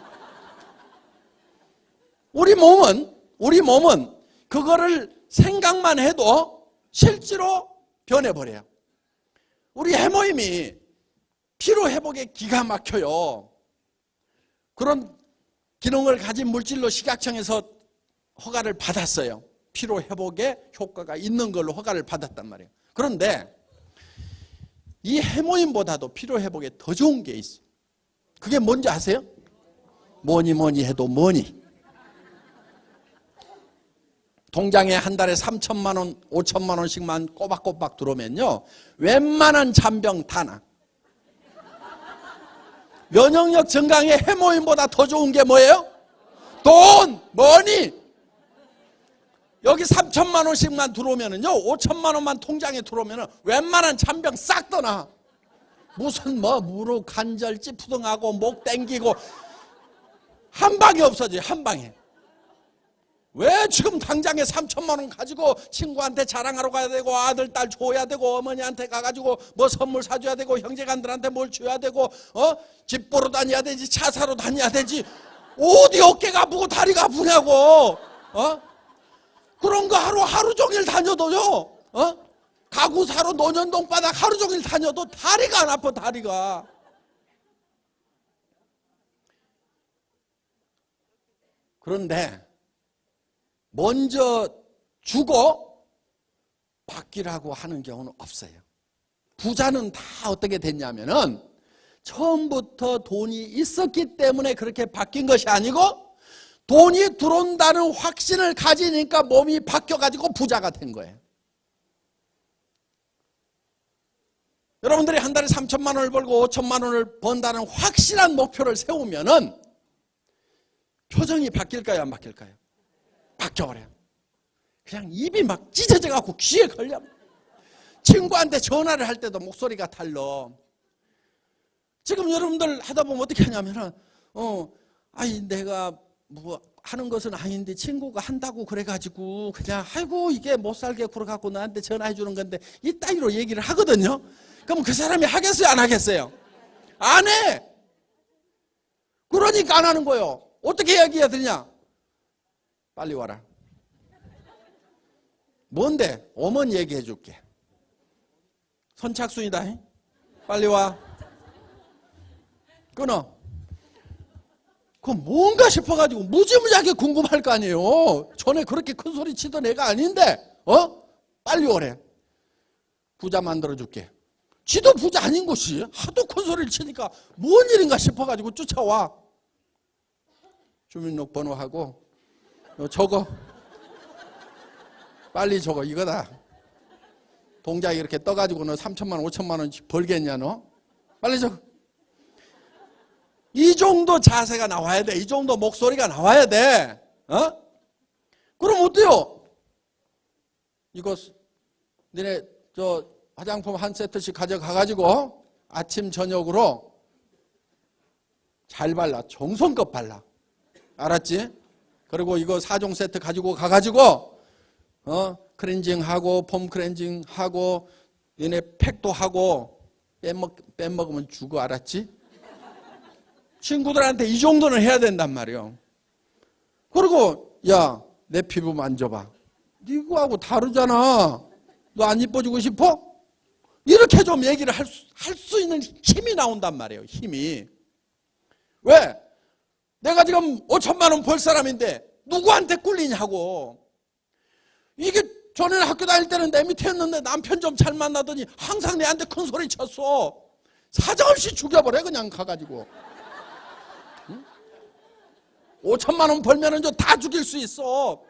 우리 몸은 그거를 생각만 해도 실제로 변해버려요. 우리 해모임이 피로 회복에 기가 막혀요. 그런 기능을 가진 물질로 식약청에서 허가를 받았어요. 피로 회복에 효과가 있는 걸로 허가를 받았단 말이에요. 그런데 이 해모임보다도 피로 회복에 더 좋은 게 있어요. 그게 뭔지 아세요? 뭐니 해도 뭐니. 통장에 한 달에 3천만 원, 5천만 원씩만 꼬박꼬박 들어오면요, 웬만한 잔병 다 나. 면역력 증강에 해모임보다 더 좋은 게 뭐예요? 돈, 머니. 여기 3천만 원씩만 들어오면은요, 5천만 원만 통장에 들어오면은 웬만한 잔병 싹 떠나. 무슨 무릎 관절 찌푸둥하고 목 땡기고 한 방에 없어져요. 한 방에. 왜 지금 당장에 3천만 원 가지고 친구한테 자랑하러 가야 되고, 아들 딸 줘야 되고, 어머니한테 가가지고 뭐 선물 사줘야 되고, 형제간들한테 뭘 줘야 되고, 집 보러 다녀야 되지, 차 사러 다녀야 되지, 어디 어깨가 아프고 다리가 아프냐고. 그런 거 하루 종일 다녀도요, 가구 사러 논현동 바닥 하루 종일 다녀도 다리가 안 아파, 다리가. 그런데 먼저 주고 받기라고 하는 경우는 없어요. 부자는 다 어떻게 됐냐면은 처음부터 돈이 있었기 때문에 그렇게 바뀐 것이 아니고 돈이 들어온다는 확신을 가지니까 몸이 바뀌어가지고 부자가 된 거예요. 여러분들이 한 달에 3천만 원을 벌고 5천만 원을 번다는 확실한 목표를 세우면은 표정이 바뀔까요, 안 바뀔까요? 바뀌어버려요. 그냥 입이 막 찢어져갖고 귀에 걸려. 친구한테 전화를 할 때도 목소리가 달라. 지금 여러분들 하다 보면 어떻게 하냐면은, 내가 뭐 하는 것은 아닌데 친구가 한다고 그래가지고 그냥 아이고 이게 못 살게 그래갖고 나한테 전화해 주는 건데 이따위로 얘기를 하거든요. 그럼 그 사람이 하겠어요, 안 하겠어요? 안 해. 그러니까 안 하는 거예요. 어떻게 이야기해야 되냐? 빨리 와라. 뭔데? 어머니 얘기해 줄게. 선착순이다. 빨리 와. 끊어. 그럼 뭔가 싶어가지고 무지무지하게 궁금할 거 아니에요. 전에 그렇게 큰 소리 치던 애가 아닌데 빨리 오래. 부자 만들어줄게. 지도 부자 아닌 것이 하도 큰 소리를 치니까 뭔 일인가 싶어가지고 쫓아와. 주민등록번호하고 적어. 빨리 적어. 이거다. 동작이 이렇게 떠가지고 너 3천만 원 5천만 원 벌겠냐 너? 빨리 적어. 이 정도 자세가 나와야 돼. 이 정도 목소리가 나와야 돼. 그럼 어때요? 이거 너네 저 화장품 한 세트씩 가져가가지고 아침 저녁으로 잘 발라. 정성껏 발라. 알았지? 그리고 이거 4종 세트 가지고 가가지고 클렌징하고 폼 클렌징하고 너네 팩도 하고 빼먹으면 죽어. 알았지? 친구들한테 이 정도는 해야 된단 말이에요. 그리고 야, 내 피부 만져봐. 이거하고 다르잖아. 너 안 이뻐지고 싶어? 이렇게 좀 얘기를 할 수 있는 힘이 나온단 말이에요. 힘이. 왜? 내가 지금 5천만 원 벌 사람인데 누구한테 꿀리냐고. 이게 전에는 학교 다닐 때는 내 밑에였는데 남편 좀 잘 만나더니 항상 내한테 큰 소리 쳤어. 사정없이 죽여버려 그냥 가가지고. 5천만 원 벌면은 다 죽일 수 있어.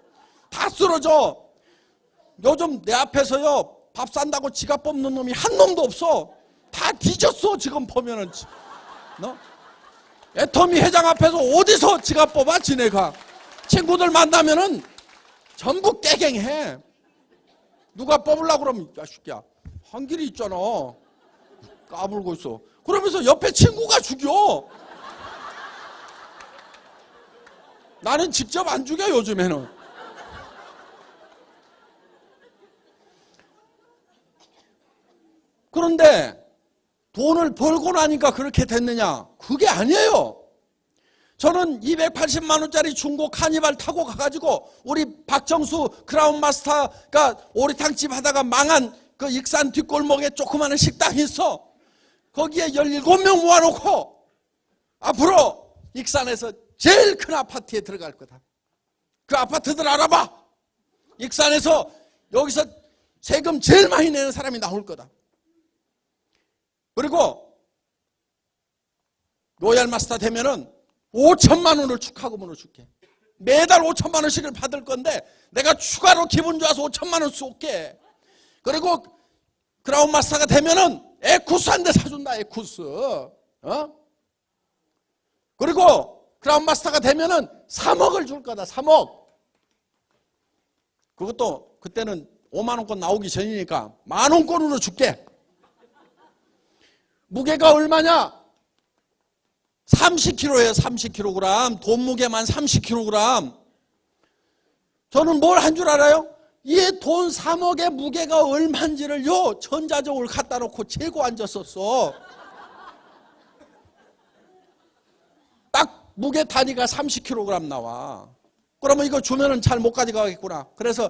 다 쓰러져. 요즘 내 앞에서요 밥 산다고 지갑 뽑는 놈이 한 놈도 없어. 다 뒤졌어 지금 보면은. 너? 애터미 회장 앞에서 어디서 지갑 뽑아 지네가. 친구들 만나면은 전부 깨갱해. 누가 뽑으려고 그러면 야 새끼야 한 길이 있잖아. 까불고 있어. 그러면서 옆에 친구가 죽여. 나는 직접 안 죽여 요즘에는. 그런데 돈을 벌고 나니까 그렇게 됐느냐? 그게 아니에요. 저는 280만 원짜리 중고 카니발 타고 가가지고 우리 박정수 크라운 마스터가 오리탕집 하다가 망한 그 익산 뒷골목에 조그마한 식당이 있어. 거기에 17명 모아놓고 앞으로 익산에서 제일 큰 아파트에 들어갈 거다. 그 아파트들 알아봐. 익산에서 여기서 세금 제일 많이 내는 사람이 나올 거다. 그리고 로얄 마스터 되면은 5천만 원을 축하금으로 줄게. 매달 5천만 원씩을 받을 건데 내가 추가로 기분 좋아서 5천만 원 쏠게. 그리고 크라운 마스터가 되면은 에쿠스 한 대 사준다. 에쿠스. 그리고 크라운 마스터가 되면은 3억을 줄 거다. 3억. 그것도 그때는 5만 원권 나오기 전이니까 만 원권으로 줄게. 무게가 얼마냐? 30kg예요. 30kg. 돈 무게만 30kg. 저는 뭘 한 줄 알아요? 이 돈 3억의 무게가 얼마인지를요 전자적으로 갖다 놓고 재고 앉았었어. 딱 무게 단위가 30kg 나와. 그러면 이거 주면은 잘 못 가져가겠구나. 그래서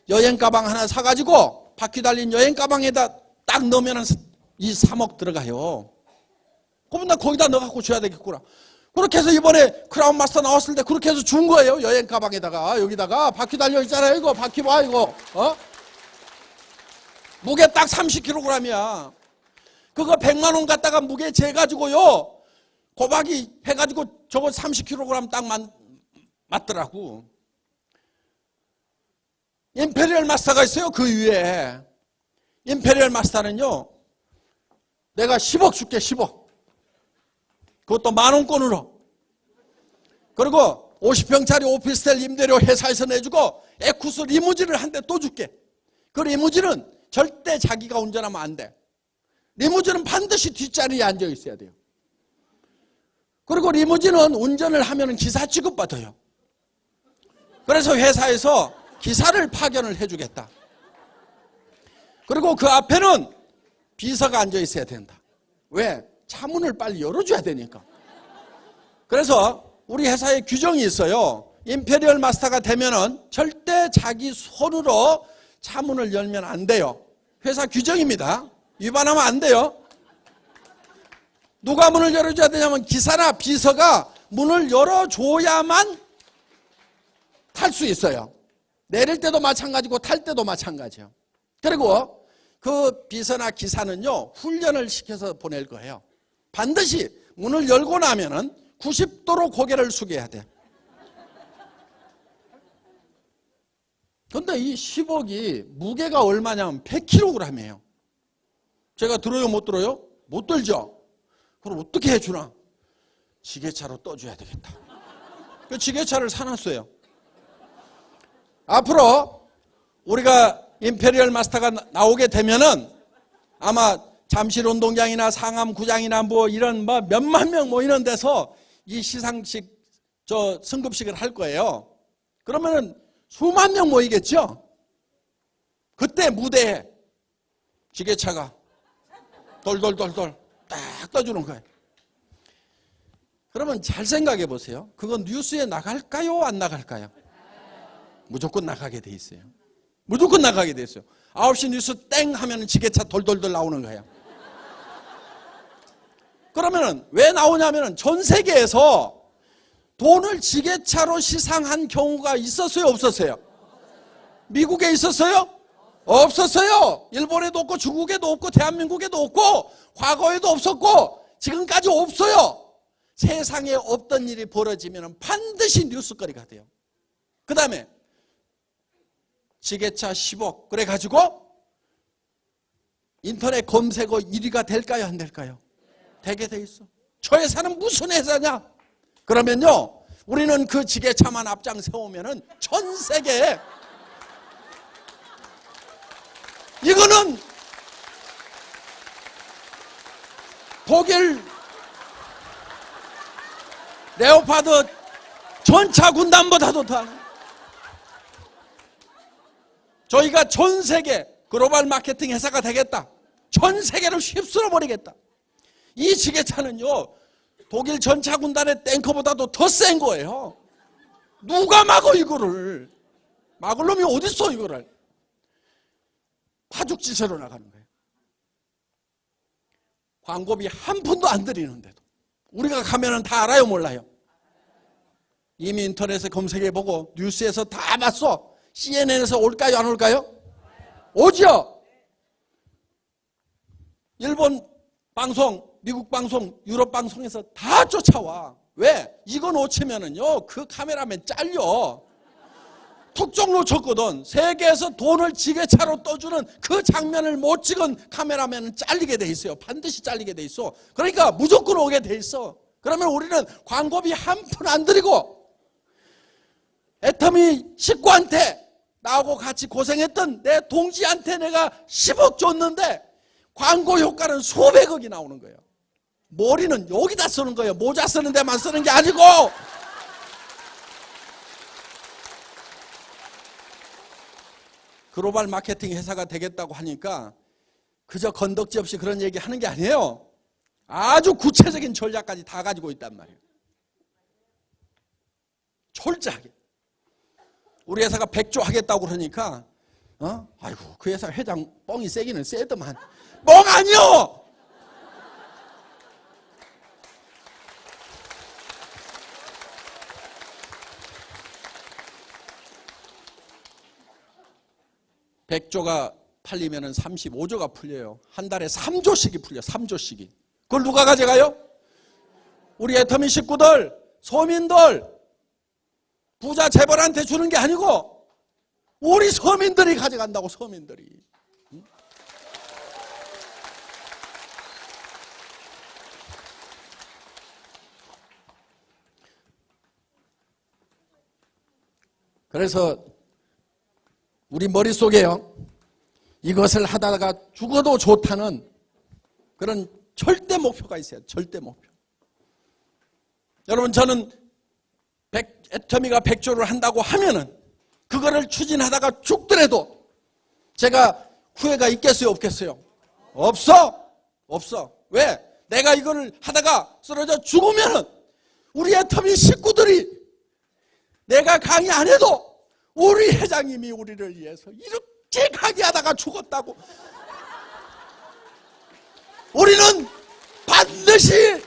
여행 가방 하나 사가지고 바퀴 달린 여행 가방에다 딱 넣으면 이 3억 들어가요. 그러면 나 거기다 넣어갖고 줘야 되겠구나. 그렇게 해서 이번에 크라운 마스터 나왔을 때 그렇게 해서 준 거예요. 여행 가방에다가. 여기다가 바퀴 달려 있잖아요. 이거 바퀴 봐 이거. 무게 딱 30kg이야. 그거 100만 원 갖다가 무게 재가지고요. 고박이 해가지고 저거 30kg 딱 맞더라고. 임페리얼 마스터가 있어요. 그 위에. 임페리얼 마스터는요. 내가 10억 줄게 10억. 그것도 만원권으로. 그리고 50평짜리 오피스텔 임대료 회사에서 내주고 에쿠스 리무진을 한 대 또 줄게. 그 리무진은 절대 자기가 운전하면 안 돼. 리무진은 반드시 뒷자리에 앉아 있어야 돼요. 그리고 리무진은 운전을 하면 기사 취급받아요. 그래서 회사에서 기사를 파견을 해주겠다. 그리고 그 앞에는 비서가 앉아 있어야 된다. 왜? 차문을 빨리 열어줘야 되니까. 그래서 우리 회사에 규정이 있어요. 임페리얼 마스터가 되면은 절대 자기 손으로 차문을 열면 안 돼요. 회사 규정입니다. 위반하면 안 돼요. 누가 문을 열어줘야 되냐면 기사나 비서가 문을 열어줘야만 탈 수 있어요. 내릴 때도 마찬가지고 탈 때도 마찬가지예요. 그리고 그 비서나 기사는요, 훈련을 시켜서 보낼 거예요. 반드시 문을 열고 나면은 90도로 고개를 숙여야 돼. 근데 이 10억이 무게가 얼마냐면 100kg이에요. 제가 들어요, 못 들어요? 못 들죠? 그럼 어떻게 해주나? 지게차로 떠줘야 되겠다. 그 지게차를 사놨어요. 앞으로 우리가 임페리얼 마스터가 나오게 되면은 아마 잠실 운동장이나 상암 구장이나 뭐 이런 뭐 몇만 명 뭐 이런 데서 이 시상식 승급식을 할 거예요. 그러면은 수만 명 모이겠죠? 그때 무대에 지게차가 돌돌돌돌 딱 떠주는 거예요. 그러면 잘 생각해 보세요. 그건 뉴스에 나갈까요? 안 나갈까요? 무조건 나가게 돼 있어요. 무조건 나가게 돼 있어요. 9시 뉴스 땡 하면 지게차 돌돌돌 나오는 거예요. 그러면은 왜 나오냐면은 전 세계에서 돈을 지게차로 시상한 경우가 있었어요, 없었어요? 미국에 있었어요? 없었어요. 일본에도 없고 중국에도 없고 대한민국에도 없고 과거에도 없었고 지금까지 없어요. 세상에 없던 일이 벌어지면 반드시 뉴스거리가 돼요. 그 다음에 지게차 10억 그래가지고 인터넷 검색어 1위가 될까요, 안 될까요? 되게 돼 있어. 저 회사는 무슨 회사냐? 그러면요, 우리는 그 지게차만 앞장 세우면은 전 세계에 이거는 독일 레오파드 전차 군단보다도 더 저희가 전 세계 글로벌 마케팅 회사가 되겠다. 전 세계를 휩쓸어 버리겠다. 이 지게차는요, 독일 전차 군단의 탱커보다도 더 센 거예요. 누가 막어 이거를? 막을 놈이 어딨어 이거를? 파죽지세로 나가는 거예요. 광고비 한 푼도 안 들이는데도 우리가 가면은 다 알아요, 몰라요? 이미 인터넷에 검색해보고 뉴스에서 다 봤어. CNN에서 올까요, 안 올까요? 오죠. 일본 방송, 미국 방송, 유럽 방송에서 다 쫓아와. 왜? 이거 놓치면은요, 그 카메라맨 잘려. 툭 놓쳤거든. 세계에서 돈을 지게차로 떠주는 그 장면을 못 찍은 카메라맨은 잘리게 돼 있어요. 반드시 잘리게 돼 있어. 그러니까 무조건 오게 돼 있어. 그러면 우리는 광고비 한 푼 안 들이고 애터미 식구한테 나하고 같이 고생했던 내 동지한테 내가 10억 줬는데 광고 효과는 수백억이 나오는 거예요. 머리는 여기다 쓰는 거예요. 모자 쓰는 데만 쓰는 게 아니고. 글로벌 마케팅 회사가 되겠다고 하니까 그저 건덕지 없이 그런 얘기 하는 게 아니에요. 아주 구체적인 전략까지 다 가지고 있단 말이에요. 철저하게. 우리 회사가 100조 하겠다고 그러니까 아이고 그 회사 회장 뻥이 세기는 세더만. 뻥 아니요. (100조가) 팔리면은 35조가 풀려요. 한 달에 3조씩이 풀려. 3조씩이. 그걸 누가 가져가요? 우리 애터미 식구들, 서민들, 부자 재벌한테 주는 게 아니고 우리 서민들이 가져간다고. 서민들이. 그래서 우리 머릿속에요, 이것을 하다가 죽어도 좋다는 그런 절대 목표가 있어요. 절대 목표. 여러분, 저는 애터미가 100조를 한다고 하면은 그거를 추진하다가 죽더라도 제가 후회가 있겠어요? 없겠어요? 없어. 왜? 내가 이거를 하다가 쓰러져 죽으면은 우리 애터미 식구들이 내가 강의 안 해도 우리 회장님이 우리를 위해서 이렇게 강의하다가 죽었다고. 우리는 반드시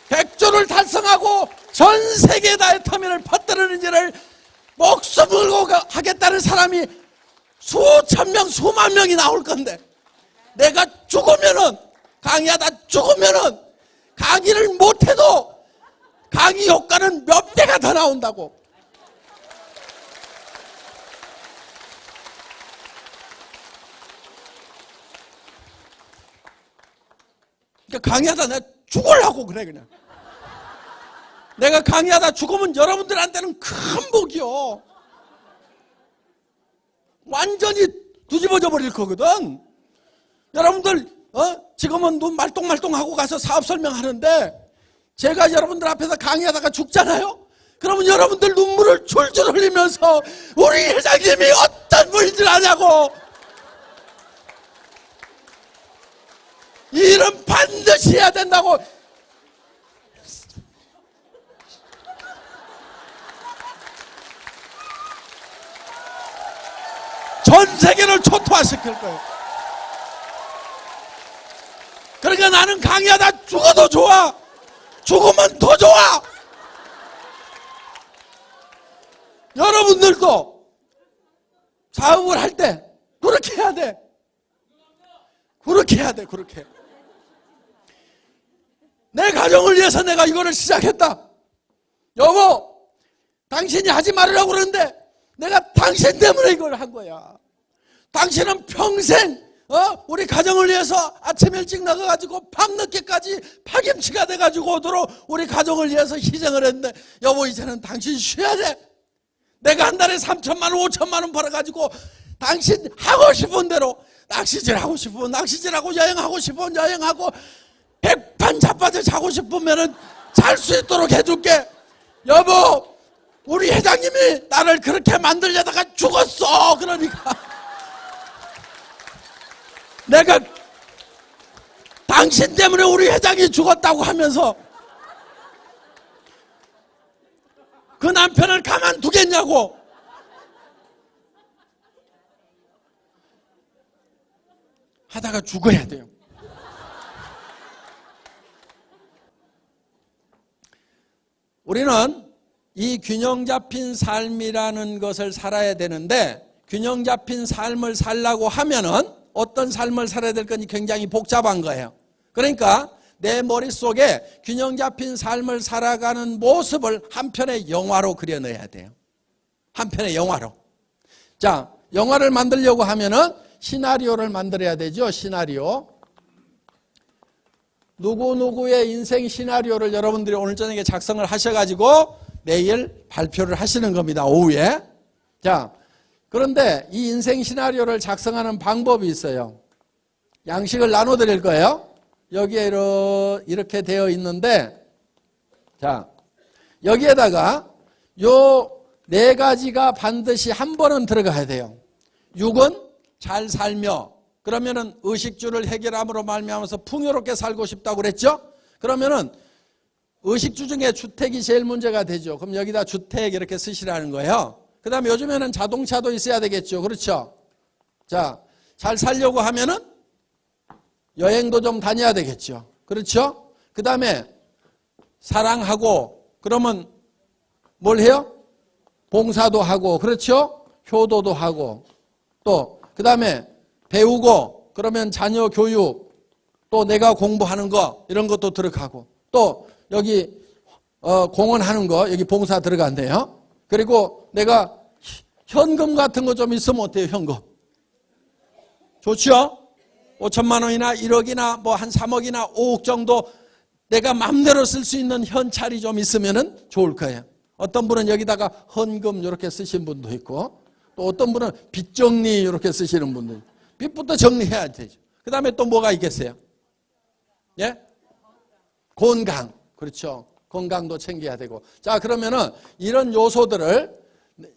100조를 달성하고 전 세계에다 애터미를 퍼뜨리는 일을 목숨을 걸고 하겠다는 사람이 수천 명, 수만 명이 나올 건데, 내가 죽으면은, 강의하다 죽으면은 강의를 못해도 강의 효과는 몇 배가 더 나온다고. 그러니까 강의하다 내가 죽으려고 그래. 그냥 내가 강의하다 죽으면 여러분들한테는 큰 복이요. 완전히 뒤집어져 버릴 거거든. 여러분들 지금은 눈 말똥말똥하고 가서 사업 설명하는데 제가 여러분들 앞에서 강의하다가 죽잖아요. 그러면 여러분들 눈물을 줄줄 흘리면서 우리 회장님이 어떤 분인 줄 아냐고. 이 일은 반드시 해야 된다고. 전 세계를 초토화시킬 거예요. 그러니까 나는 강의하다 죽어도 좋아. 죽으면 더 좋아. 여러분들도 사업을 할 때 그렇게 해야 돼. 그렇게 해야 돼. 그렇게. 내 가정을 위해서 내가 이거를 시작했다. 여보, 당신이 하지 말으라고 그러는데 내가 당신 때문에 이걸 한 거야. 당신은 평생 우리 가정을 위해서 아침 일찍 나가가지고 밤늦게까지 파김치가 돼가지고 오도록 우리 가정을 위해서 희생을 했는데, 여보 이제는 당신 쉬어야 돼. 내가 한 달에 3천만 원 5천만 원 벌어가지고 당신 하고 싶은 대로 낚시질 하고 싶으면 낚시질하고 여행하고 싶으면 여행하고 백반자빠져 자고 싶으면 잘 수 있도록 해줄게. 여보, 우리 회장님이 나를 그렇게 만들려다가 죽었어. 그러니까 내가 당신 때문에 우리 회장이 죽었다고 하면서 그 남편을 가만두겠냐고. 하다가 죽어야 돼요. 우리는 이 균형 잡힌 삶이라는 것을 살아야 되는데, 균형 잡힌 삶을 살려고 하면은 어떤 삶을 살아야 될 건지 굉장히 복잡한 거예요. 그러니까 내 머릿속에 균형 잡힌 삶을 살아가는 모습을 한 편의 영화로 그려넣어야 돼요. 한 편의 영화로. 자, 영화를 만들려고 하면은 시나리오를 만들어야 되죠. 시나리오. 누구누구의 인생 시나리오를 여러분들이 오늘 저녁에 작성을 하셔가지고 내일 발표를 하시는 겁니다. 오후에. 자, 그런데 이 인생 시나리오를 작성하는 방법이 있어요. 양식을 나눠드릴 거예요. 여기에 이렇게 되어 있는데, 자, 여기에다가 요 4가지가 반드시 한 번은 들어가야 돼요. 6은 잘 살며, 그러면은 의식주를 해결함으로 말미암아서 풍요롭게 살고 싶다고 그랬죠? 그러면은 의식주 중에 주택이 제일 문제가 되죠. 그럼 여기다 주택 이렇게 쓰시라는 거예요. 그 다음에 요즘에는 자동차도 있어야 되겠죠. 그렇죠? 자, 잘 살려고 하면은 여행도 좀 다녀야 되겠죠. 그렇죠? 그 다음에 사랑하고 그러면 뭘 해요? 봉사도 하고, 그렇죠? 효도도 하고, 또 그 다음에 배우고 그러면 자녀 교육, 또 내가 공부하는 거 이런 것도 들어가고, 또 여기 공헌하는 거 여기 봉사 들어간대요. 그리고 내가 현금 같은 거 좀 있으면 어때요? 현금 좋죠? 5천만 원이나 1억이나 뭐 한 3억이나 5억 정도 내가 마음대로 쓸 수 있는 현찰이 좀 있으면 좋을 거예요. 어떤 분은 여기다가 헌금 이렇게 쓰신 분도 있고, 또 어떤 분은 빚 정리 이렇게 쓰시는 분도 있고, 빚부터 정리해야 되죠. 그 다음에 또 뭐가 있겠어요? 예? 건강. 그렇죠. 건강도 챙겨야 되고. 자, 그러면은 이런 요소들을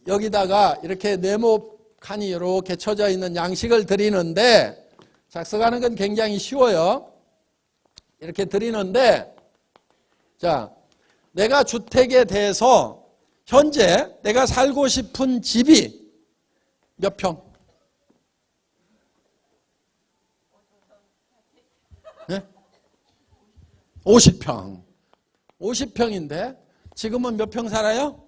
여기다가 이렇게 네모 칸이 이렇게 쳐져 있는 양식을 드리는데, 작성하는 건 굉장히 쉬워요. 이렇게 드리는데, 자, 내가 주택에 대해서 현재 내가 살고 싶은 집이 몇 평? 네? 50평. 50평인데 지금은 몇 평 살아요?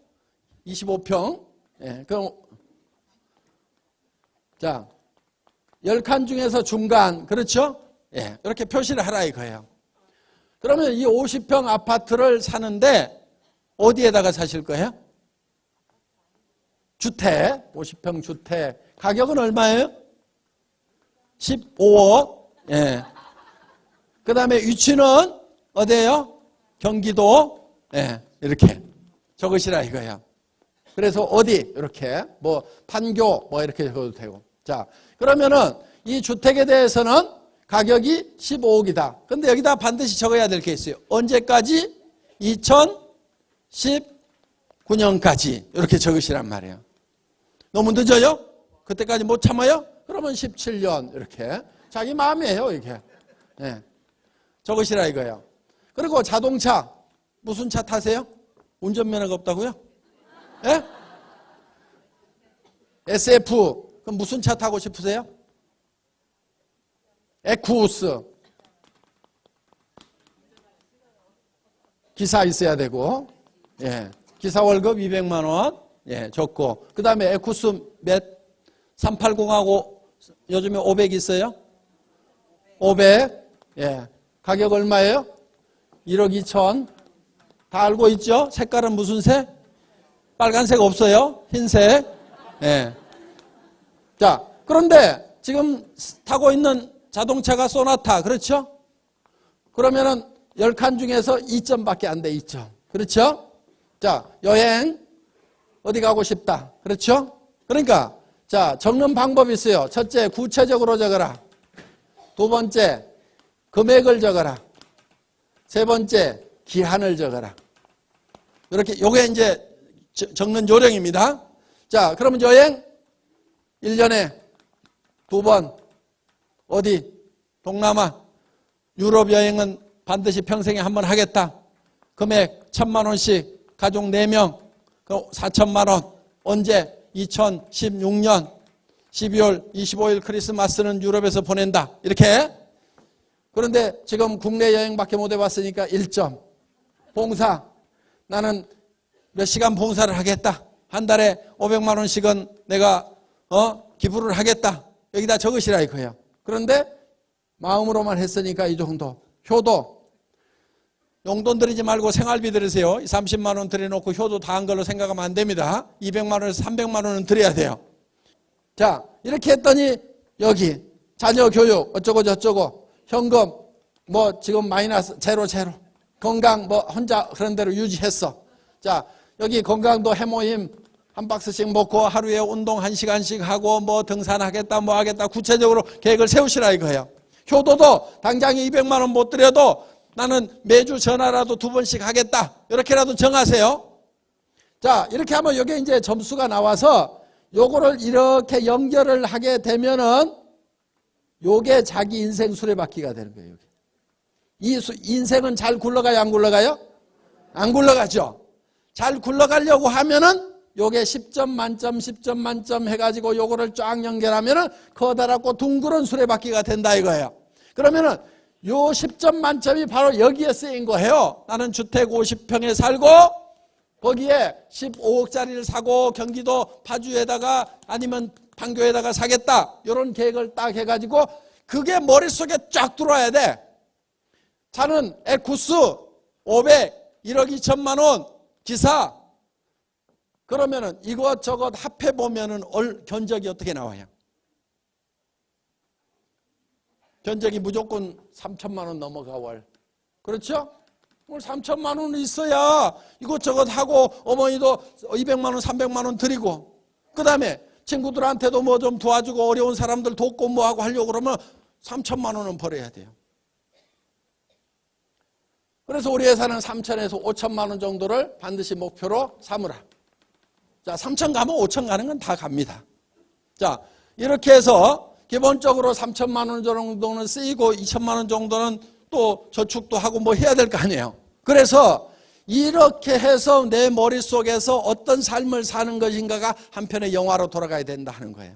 25평. 예, 그럼 자, 10칸 중에서 중간, 그렇죠? 예, 이렇게 표시를 하라 이거예요. 그러면 이 50평 아파트를 사는데 어디에다가 사실 거예요? 주택, 50평 주택. 가격은 얼마예요? 15억. 예. 그 다음에 위치는 어디예요? 경기도. 예, 이렇게 적으시라 이거예요. 그래서 어디 이렇게 뭐 판교 뭐 이렇게 적어도 되고. 자, 그러면은 이 주택에 대해서는 가격이 15억이다. 근데 여기다 반드시 적어야 될 게 있어요. 언제까지? 2019년까지 이렇게 적으시란 말이에요. 너무 늦어요? 그때까지 못 참아요? 그러면 17년 이렇게 자기 마음이에요. 이렇게 네. 적으시라 이거예요. 그리고 자동차 무슨 차 타세요? 운전면허가 없다고요? 예? SF 그럼 무슨 차 타고 싶으세요? 에쿠스 기사 있어야 되고, 예, 기사 월급 200만 원, 예, 적고, 그 다음에 에쿠스 몇? 380하고 요즘에 500 있어요? 500, 예, 가격 얼마예요? 1억 2천. 다 알고 있죠? 색깔은 무슨 색? 빨간색 없어요? 흰색. 예. 자, 그런데 지금 타고 있는 자동차가 소나타, 그렇죠? 그러면은 10칸 중에서 2점밖에 안 돼, 2점. 그렇죠? 자, 여행, 어디 가고 싶다. 그렇죠? 그러니까, 자, 적는 방법이 있어요. 첫째, 구체적으로 적어라. 두 번째, 금액을 적어라. 세 번째, 기한을 적어라. 이렇게, 요게 이제 적는 요령입니다. 자, 그러면 여행, 1년에 2번, 어디? 동남아. 유럽 여행은 반드시 평생에 한 번 하겠다. 금액 1,000만 원씩, 가족 4명, 4,000만 원. 언제? 2016년 12월 25일 크리스마스는 유럽에서 보낸다. 이렇게. 그런데 지금 국내 여행밖에 못 해봤으니까 1점. 봉사. 나는 몇 시간 봉사를 하겠다. 한 달에 500만 원씩은 내가 기부를 하겠다. 여기다 적으시라 이거예요. 그런데 마음으로만 했으니까 이 정도. 효도. 용돈 들이지 말고 생활비 들으세요. 30만 원 들여놓고 효도 다 한 걸로 생각하면 안 됩니다. 200만 원에서 300만 원은 드려야 돼요. 자, 이렇게 했더니 여기 자녀 교육 어쩌고 저쩌고 현금 뭐 지금 마이너스 제로 건강 뭐 혼자 그런 대로 유지했어. 자, 여기 건강도 해모임 한 박스씩 먹고 하루에 운동 1시간씩 하고 뭐 등산하겠다 뭐 하겠다 구체적으로 계획을 세우시라 이거예요. 효도도 당장에 200만 원 못 드려도 나는 매주 전화라도 2번씩 하겠다. 이렇게라도 정하세요. 자, 이렇게 하면 이게 이제 점수가 나와서 요거를 이렇게 연결을 하게 되면은 요게 자기 인생 수레바퀴가 되는 거예요. 이 인생은 잘 굴러가요, 안 굴러가요? 안 굴러가죠. 잘 굴러가려고 하면은 요게 10점 만점 10점 만점 해가지고 요거를 쫙 연결하면은 커다랗고 둥그런 수레바퀴가 된다 이거예요. 그러면은 요 10점 만점이 바로 여기에 쓰인 거예요. 나는 주택 50평에 살고 거기에 15억짜리를 사고 경기도 파주에다가 아니면 판교에다가 사겠다. 이런 계획을 딱 해가지고 그게 머릿속에 쫙 들어와야 돼. 차는 에쿠스 500 1억 2천만 원 기사. 그러면은 이것저것 합해보면은 견적이 어떻게 나와요? 견적이 무조건 3천만 원 넘어가 월. 그렇죠? 오늘 3천만 원 있어야 이것저것 하고 어머니도 200만 원 300만 원 드리고 그 다음에 친구들한테도 뭐 좀 도와주고 어려운 사람들 돕고 뭐 하고 하려고 그러면 3천만 원은 벌어야 돼요. 그래서 우리 회사는 3천에서 5천만 원 정도를 반드시 목표로 삼으라. 자, 3천 가면 5천 가는 건 다 갑니다. 자, 이렇게 해서 기본적으로 3천만 원 정도는 쓰이고 2천만 원 정도는 또 저축도 하고 뭐 해야 될 거 아니에요. 그래서 이렇게 해서 내 머릿속에서 어떤 삶을 사는 것인가가 한편의 영화로 돌아가야 된다 하는 거예요.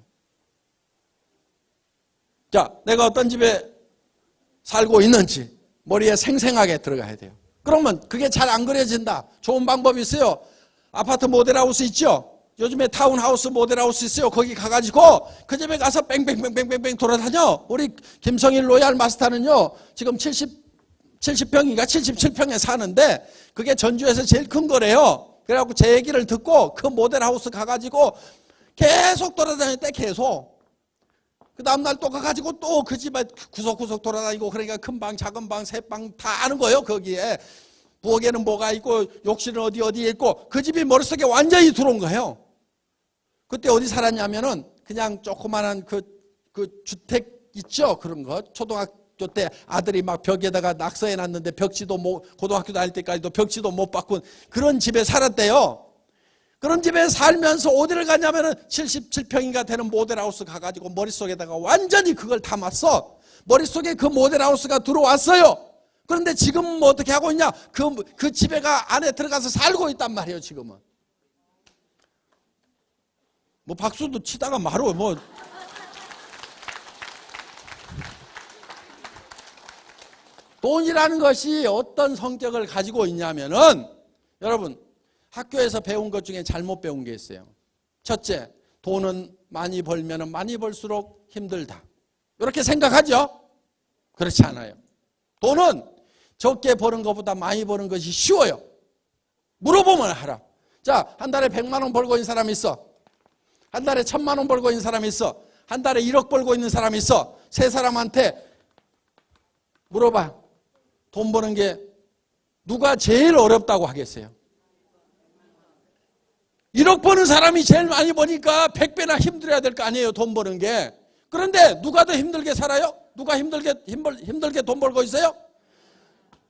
자, 내가 어떤 집에 살고 있는지 머리에 생생하게 들어가야 돼요. 그러면 그게 잘 안 그려진다. 좋은 방법이 있어요. 아파트 모델하우스 있죠? 요즘에 타운하우스 모델하우스 있어요. 거기 가가지고 그 집에 가서 뺑뺑뺑뺑뺑뺑 돌아다녀. 우리 김성일 로얄 마스터는요. 지금 70평인가 77평에 사는데 그게 전주에서 제일 큰 거래요. 그래갖고 제 얘기를 듣고 그 모델하우스 가가지고 계속 돌아다녔대. 계속. 그 다음날 또 가가지고 또 그 집에 구석구석 돌아다니고 그러니까 큰 방 작은 방 새 방 다 아는 거예요. 거기에. 부엌에는 뭐가 있고 욕실은 어디에 있고 그 집이 머릿속에 완전히 들어온 거예요. 그때 어디 살았냐면은 그냥 조그만한 그 주택 있죠? 그런 거. 초등학교 때 아들이 막 벽에다가 낙서해 놨는데 벽지도 고등학교 다닐 때까지도 벽지도 못 바꾼 그런 집에 살았대요. 그런 집에 살면서 어디를 가냐면은 77평인가 되는 모델하우스 가가지고 머릿속에다가 완전히 그걸 담았어. 머릿속에 그 모델하우스가 들어왔어요. 그런데 지금은 뭐 어떻게 하고 있냐? 그 집에가 안에 들어가서 살고 있단 말이에요, 지금은. 뭐 박수도 치다가 말어, 뭐. 돈이라는 것이 어떤 성격을 가지고 있냐면은, 여러분, 학교에서 배운 것 중에 잘못 배운 게 있어요. 첫째, 돈은 많이 벌면은 많이 벌수록 힘들다. 이렇게 생각하죠? 그렇지 않아요. 돈은 적게 버는 것보다 많이 버는 것이 쉬워요. 물어보면 알아. 자, 한 달에 100만 원 벌고 있는 사람이 있어. 한 달에 1000만 원 벌고 있는 사람이 있어. 한 달에 1억 벌고 있는 사람이 있어. 세 사람한테 물어봐. 돈 버는 게 누가 제일 어렵다고 하겠어요? 1억 버는 사람이 제일 많이 버니까 100배나 힘들어야 될 거 아니에요, 돈 버는 게. 그런데 누가 더 힘들게 살아요? 누가 힘들게 돈 벌고 있어요?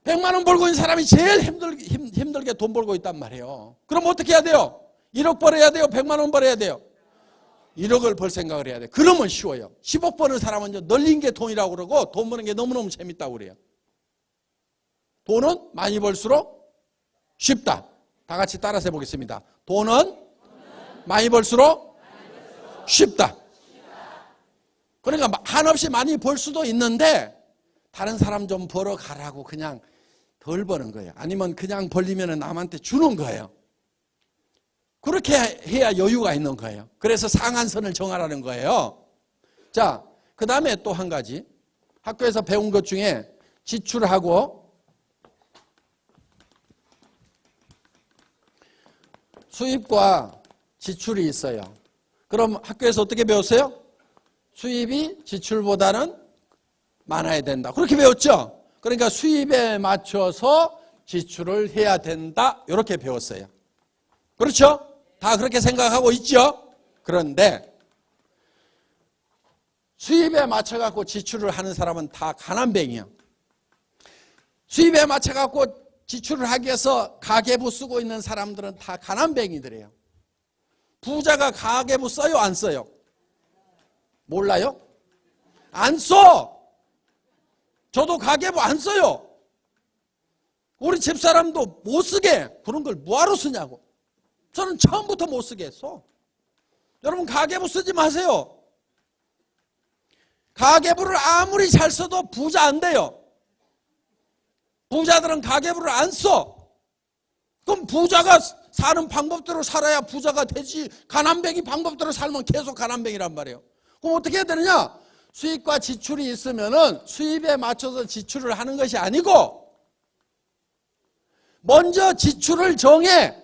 100만 원 벌고 있는 사람이 제일 힘들게 돈 벌고 있단 말이에요. 그럼 어떻게 해야 돼요? 1억 벌어야 돼요? 100만 원 벌어야 돼요? 1억을 벌 생각을 해야 돼요. 그러면 쉬워요. 10억 버는 사람은 널린 게 돈이라고 그러고 돈 버는 게 너무너무 재밌다고 그래요. 돈은 많이 벌수록 쉽다. 다 같이 따라서 해보겠습니다. 돈은 많이 벌수록 쉽다. 그러니까 한없이 많이 벌 수도 있는데 다른 사람 좀 벌어가라고 그냥 덜 버는 거예요. 아니면 그냥 벌리면 남한테 주는 거예요. 그렇게 해야 여유가 있는 거예요. 그래서 상한선을 정하라는 거예요. 자, 그 다음에 또 한 가지. 학교에서 배운 것 중에 지출하고 수입과 지출이 있어요. 그럼 학교에서 어떻게 배웠어요? 수입이 지출보다는 많아야 된다. 그렇게 배웠죠? 그러니까 수입에 맞춰서 지출을 해야 된다. 이렇게 배웠어요. 그렇죠? 다 그렇게 생각하고 있죠? 그런데 수입에 맞춰갖고 지출을 하는 사람은 다 가난뱅이야. 수입에 맞춰갖고 지출을 하기 위해서 가계부 쓰고 있는 사람들은 다 가난뱅이들이에요. 부자가 가계부 써요? 안 써요? 몰라요? 안 써! 저도 가계부 안 써요. 우리 집사람도 못 쓰게. 그런 걸 뭐하러 쓰냐고. 저는 처음부터 못 쓰게 했어. 여러분 가계부 쓰지 마세요. 가계부를 아무리 잘 써도 부자 안 돼요. 부자들은 가계부를 안 써. 그럼 부자가 사는 방법대로 살아야 부자가 되지, 가난뱅이 방법대로 살면 계속 가난뱅이란 말이에요. 그럼 어떻게 해야 되느냐? 수입과 지출이 있으면은 수입에 맞춰서 지출을 하는 것이 아니고 먼저 지출을 정해.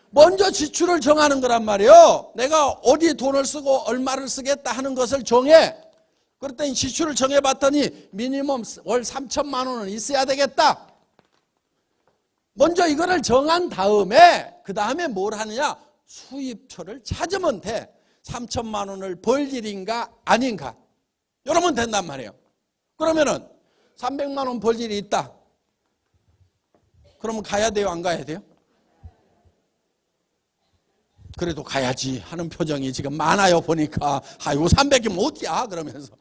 먼저 지출을 정하는 거란 말이에요. 내가 어디에 돈을 쓰고 얼마를 쓰겠다 하는 것을 정해. 그랬더니 지출을 정해봤더니 미니멈 월 3천만 원은 있어야 되겠다. 먼저 이거를 정한 다음에 그 다음에 뭘 하느냐? 수입처를 찾으면 돼. 3천만 원을 벌 일인가 아닌가. 이러면 된단 말이에요. 그러면은 300만 원 벌 일이 있다. 그러면 가야 돼요? 안 가야 돼요? 그래도 가야지 하는 표정이 지금 많아요. 보니까 아이고 300이면 어디야 그러면서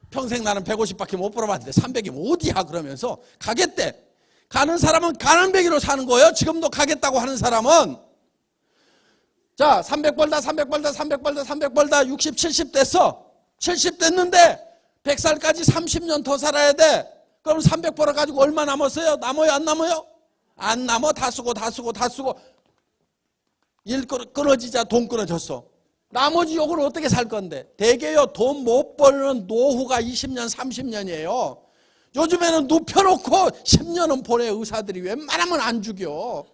평생 나는 150밖에 못 벌어봤는데 300이면 어디야 그러면서 가겠대. 가는 사람은 가난뱅이로 사는 거예요. 지금도 가겠다고 하는 사람은. 자, 300 벌다 300 벌다 300 벌다 300 벌다 60, 70 됐어. 70 됐는데 100살까지 30년 더 살아야 돼. 그럼 300 벌어가지고 얼마 남았어요? 남아요? 안 남아요? 안 남아. 다 쓰고 다 쓰고 다 쓰고 일 끊어지자 돈 끊어졌어. 나머지 요걸 어떻게 살 건데? 대개요 돈 못 벌는 노후가 20년 30년이에요. 요즘에는 눕혀놓고 10년은 보내. 의사들이 웬만하면 안 죽여.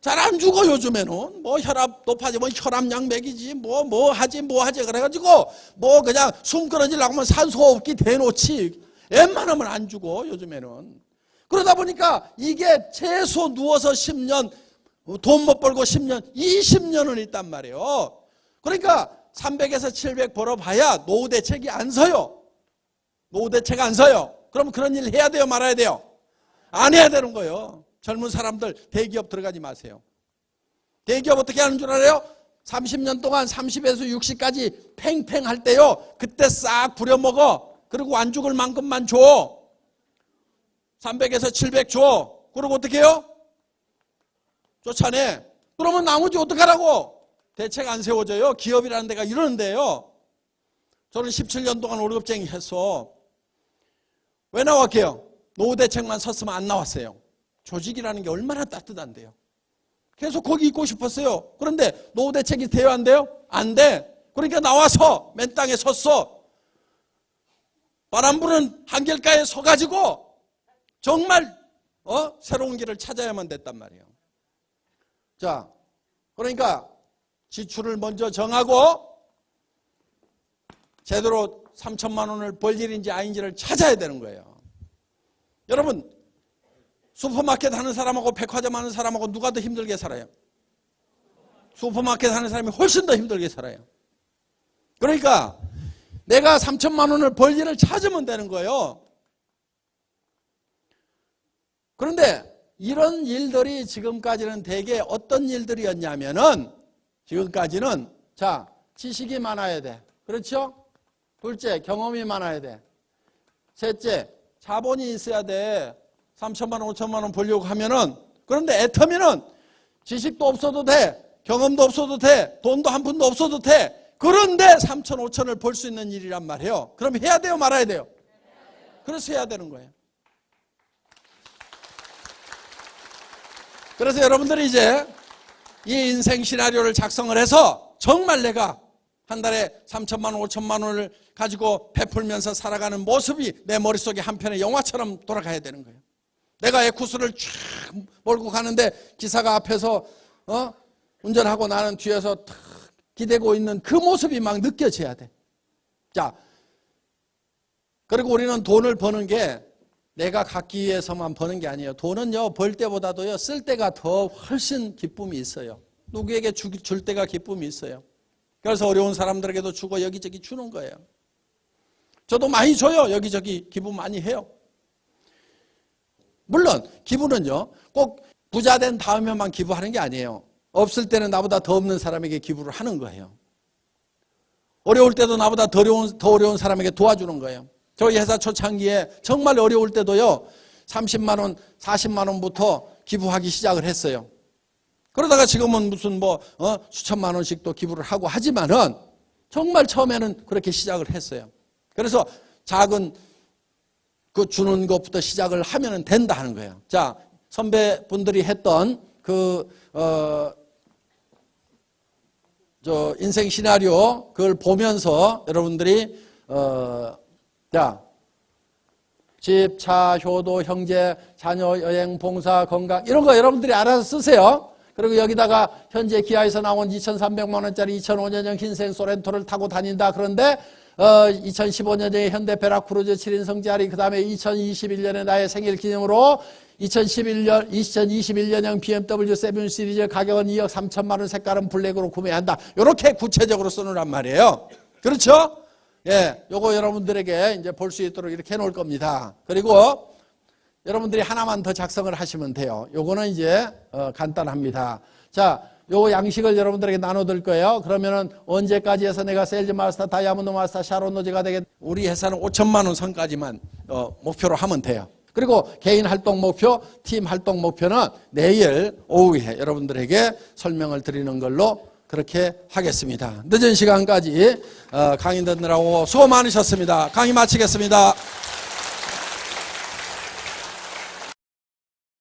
잘 안 죽어. 요즘에는 뭐 혈압 높아지면 혈압약 먹이지 뭐 하지 그래가지고 뭐 그냥 숨 끊어지려고 하면 산소호흡기 대놓지. 웬만하면 안 죽어 요즘에는. 그러다 보니까 이게 최소 누워서 10년, 돈 못 벌고 10년, 20년은 있단 말이에요. 그러니까 300에서 700 벌어봐야 노후 대책이 안 서요. 노후 대책 안 서요. 그럼 그런 일 해야 돼요? 말아야 돼요? 안 해야 되는 거예요. 젊은 사람들 대기업 들어가지 마세요. 대기업 어떻게 하는 줄 알아요? 30년 동안 30에서 60까지 팽팽 할 때요. 그때 싹 부려먹어. 그리고 안 죽을 만큼만 줘. 300에서 700 줘. 그리고 어떻게 해요? 쫓아내. 그러면 나머지 어떡하라고? 대책 안 세워져요. 기업이라는 데가 이러는데요. 저는 17년 동안 월급쟁이 했어. 왜 나왔게요? 노후 대책만 섰으면 안 나왔어요. 조직이라는 게 얼마나 따뜻한데요. 계속 거기 있고 싶었어요. 그런데 노후 대책이 돼요? 안 돼요? 안 돼. 그러니까 나와서 맨 땅에 섰어. 바람 부는 한길가에 서가지고 정말 새로운 길을 찾아야만 됐단 말이에요. 자, 그러니까 지출을 먼저 정하고 제대로 3천만 원을 벌 일인지 아닌지를 찾아야 되는 거예요. 여러분 슈퍼마켓 하는 사람하고 백화점 하는 사람하고 누가 더 힘들게 살아요? 슈퍼마켓 하는 사람이 훨씬 더 힘들게 살아요. 그러니까 내가 3천만 원을 벌 일을 찾으면 되는 거예요. 그런데 이런 일들이 지금까지는 대개 어떤 일들이었냐면은 지금까지는 자 지식이 많아야 돼. 그렇죠? 둘째 경험이 많아야 돼. 셋째 자본이 있어야 돼. 3천만 원 5천만 원 벌려고 하면은. 그런데 애터미는 지식도 없어도 돼. 경험도 없어도 돼. 돈도 한 푼도 없어도 돼. 그런데 3천 5천을 벌 수 있는 일이란 말이에요. 그럼 해야 돼요? 말아야 돼요? 그래서 해야 되는 거예요. 그래서 여러분들이 이제 이 인생 시나리오를 작성을 해서 정말 내가 한 달에 3천만 원, 5천만 원을 가지고 베풀면서 살아가는 모습이 내 머릿속에 한편의 영화처럼 돌아가야 되는 거예요. 내가 에쿠스를 쫙 몰고 가는데 기사가 앞에서 운전하고 나는 뒤에서 탁 기대고 있는 그 모습이 막 느껴져야 돼. 자, 그리고 우리는 돈을 버는 게 내가 갖기 위해서만 버는 게 아니에요. 돈은요 벌 때보다도요 쓸 때가 더 훨씬 기쁨이 있어요. 누구에게 줄 때가 기쁨이 있어요. 그래서 어려운 사람들에게도 주고 여기저기 주는 거예요. 저도 많이 줘요. 여기저기 기부 많이 해요. 물론 기부는요 꼭 부자 된 다음에만 기부하는 게 아니에요. 없을 때는 나보다 더 없는 사람에게 기부를 하는 거예요. 어려울 때도 나보다 더 어려운 사람에게 도와주는 거예요. 저희 회사 초창기에 정말 어려울 때도요 30만 원, 40만 원부터 기부하기 시작을 했어요. 그러다가 지금은 무슨 수천만 원씩 또 기부를 하고 하지만은 정말 처음에는 그렇게 시작을 했어요. 그래서 작은 그 주는 것부터 시작을 하면 된다 하는 거예요. 자, 선배분들이 했던 인생 시나리오 그걸 보면서 여러분들이 집, 차, 효도, 형제, 자녀, 여행, 봉사, 건강 이런 거 여러분들이 알아서 쓰세요. 그리고 여기다가 현재 기아에서 나온 2,300만 원짜리 2005년형 흰색 소렌토를 타고 다닌다. 그런데 2015년에 현대 베라크루즈 7인 성지아리, 그 다음에 2021년에 나의 생일 기념으로 2021년형 BMW 7 시리즈 가격은 2억 3천만 원, 색깔은 블랙으로 구매한다. 이렇게 구체적으로 쓰느란 말이에요. 그렇죠? 예, 요거 여러분들에게 이제 볼 수 있도록 이렇게 해놓을 겁니다. 그리고 여러분들이 하나만 더 작성을 하시면 돼요. 요거는 이제 간단합니다. 자, 요 양식을 여러분들에게 나눠드릴 거예요. 그러면은 언제까지 해서 내가 세일즈 마스터, 다이아몬드 마스터, 샤론 노지가 되겠. 우리 회사는 5천만 원 선까지만 목표로 하면 돼요. 그리고 개인 활동 목표, 팀 활동 목표는 내일 오후에 여러분들에게 설명을 드리는 걸로 그렇게 하겠습니다. 늦은 시간까지 강의 듣느라고 수고 많으셨습니다. 강의 마치겠습니다.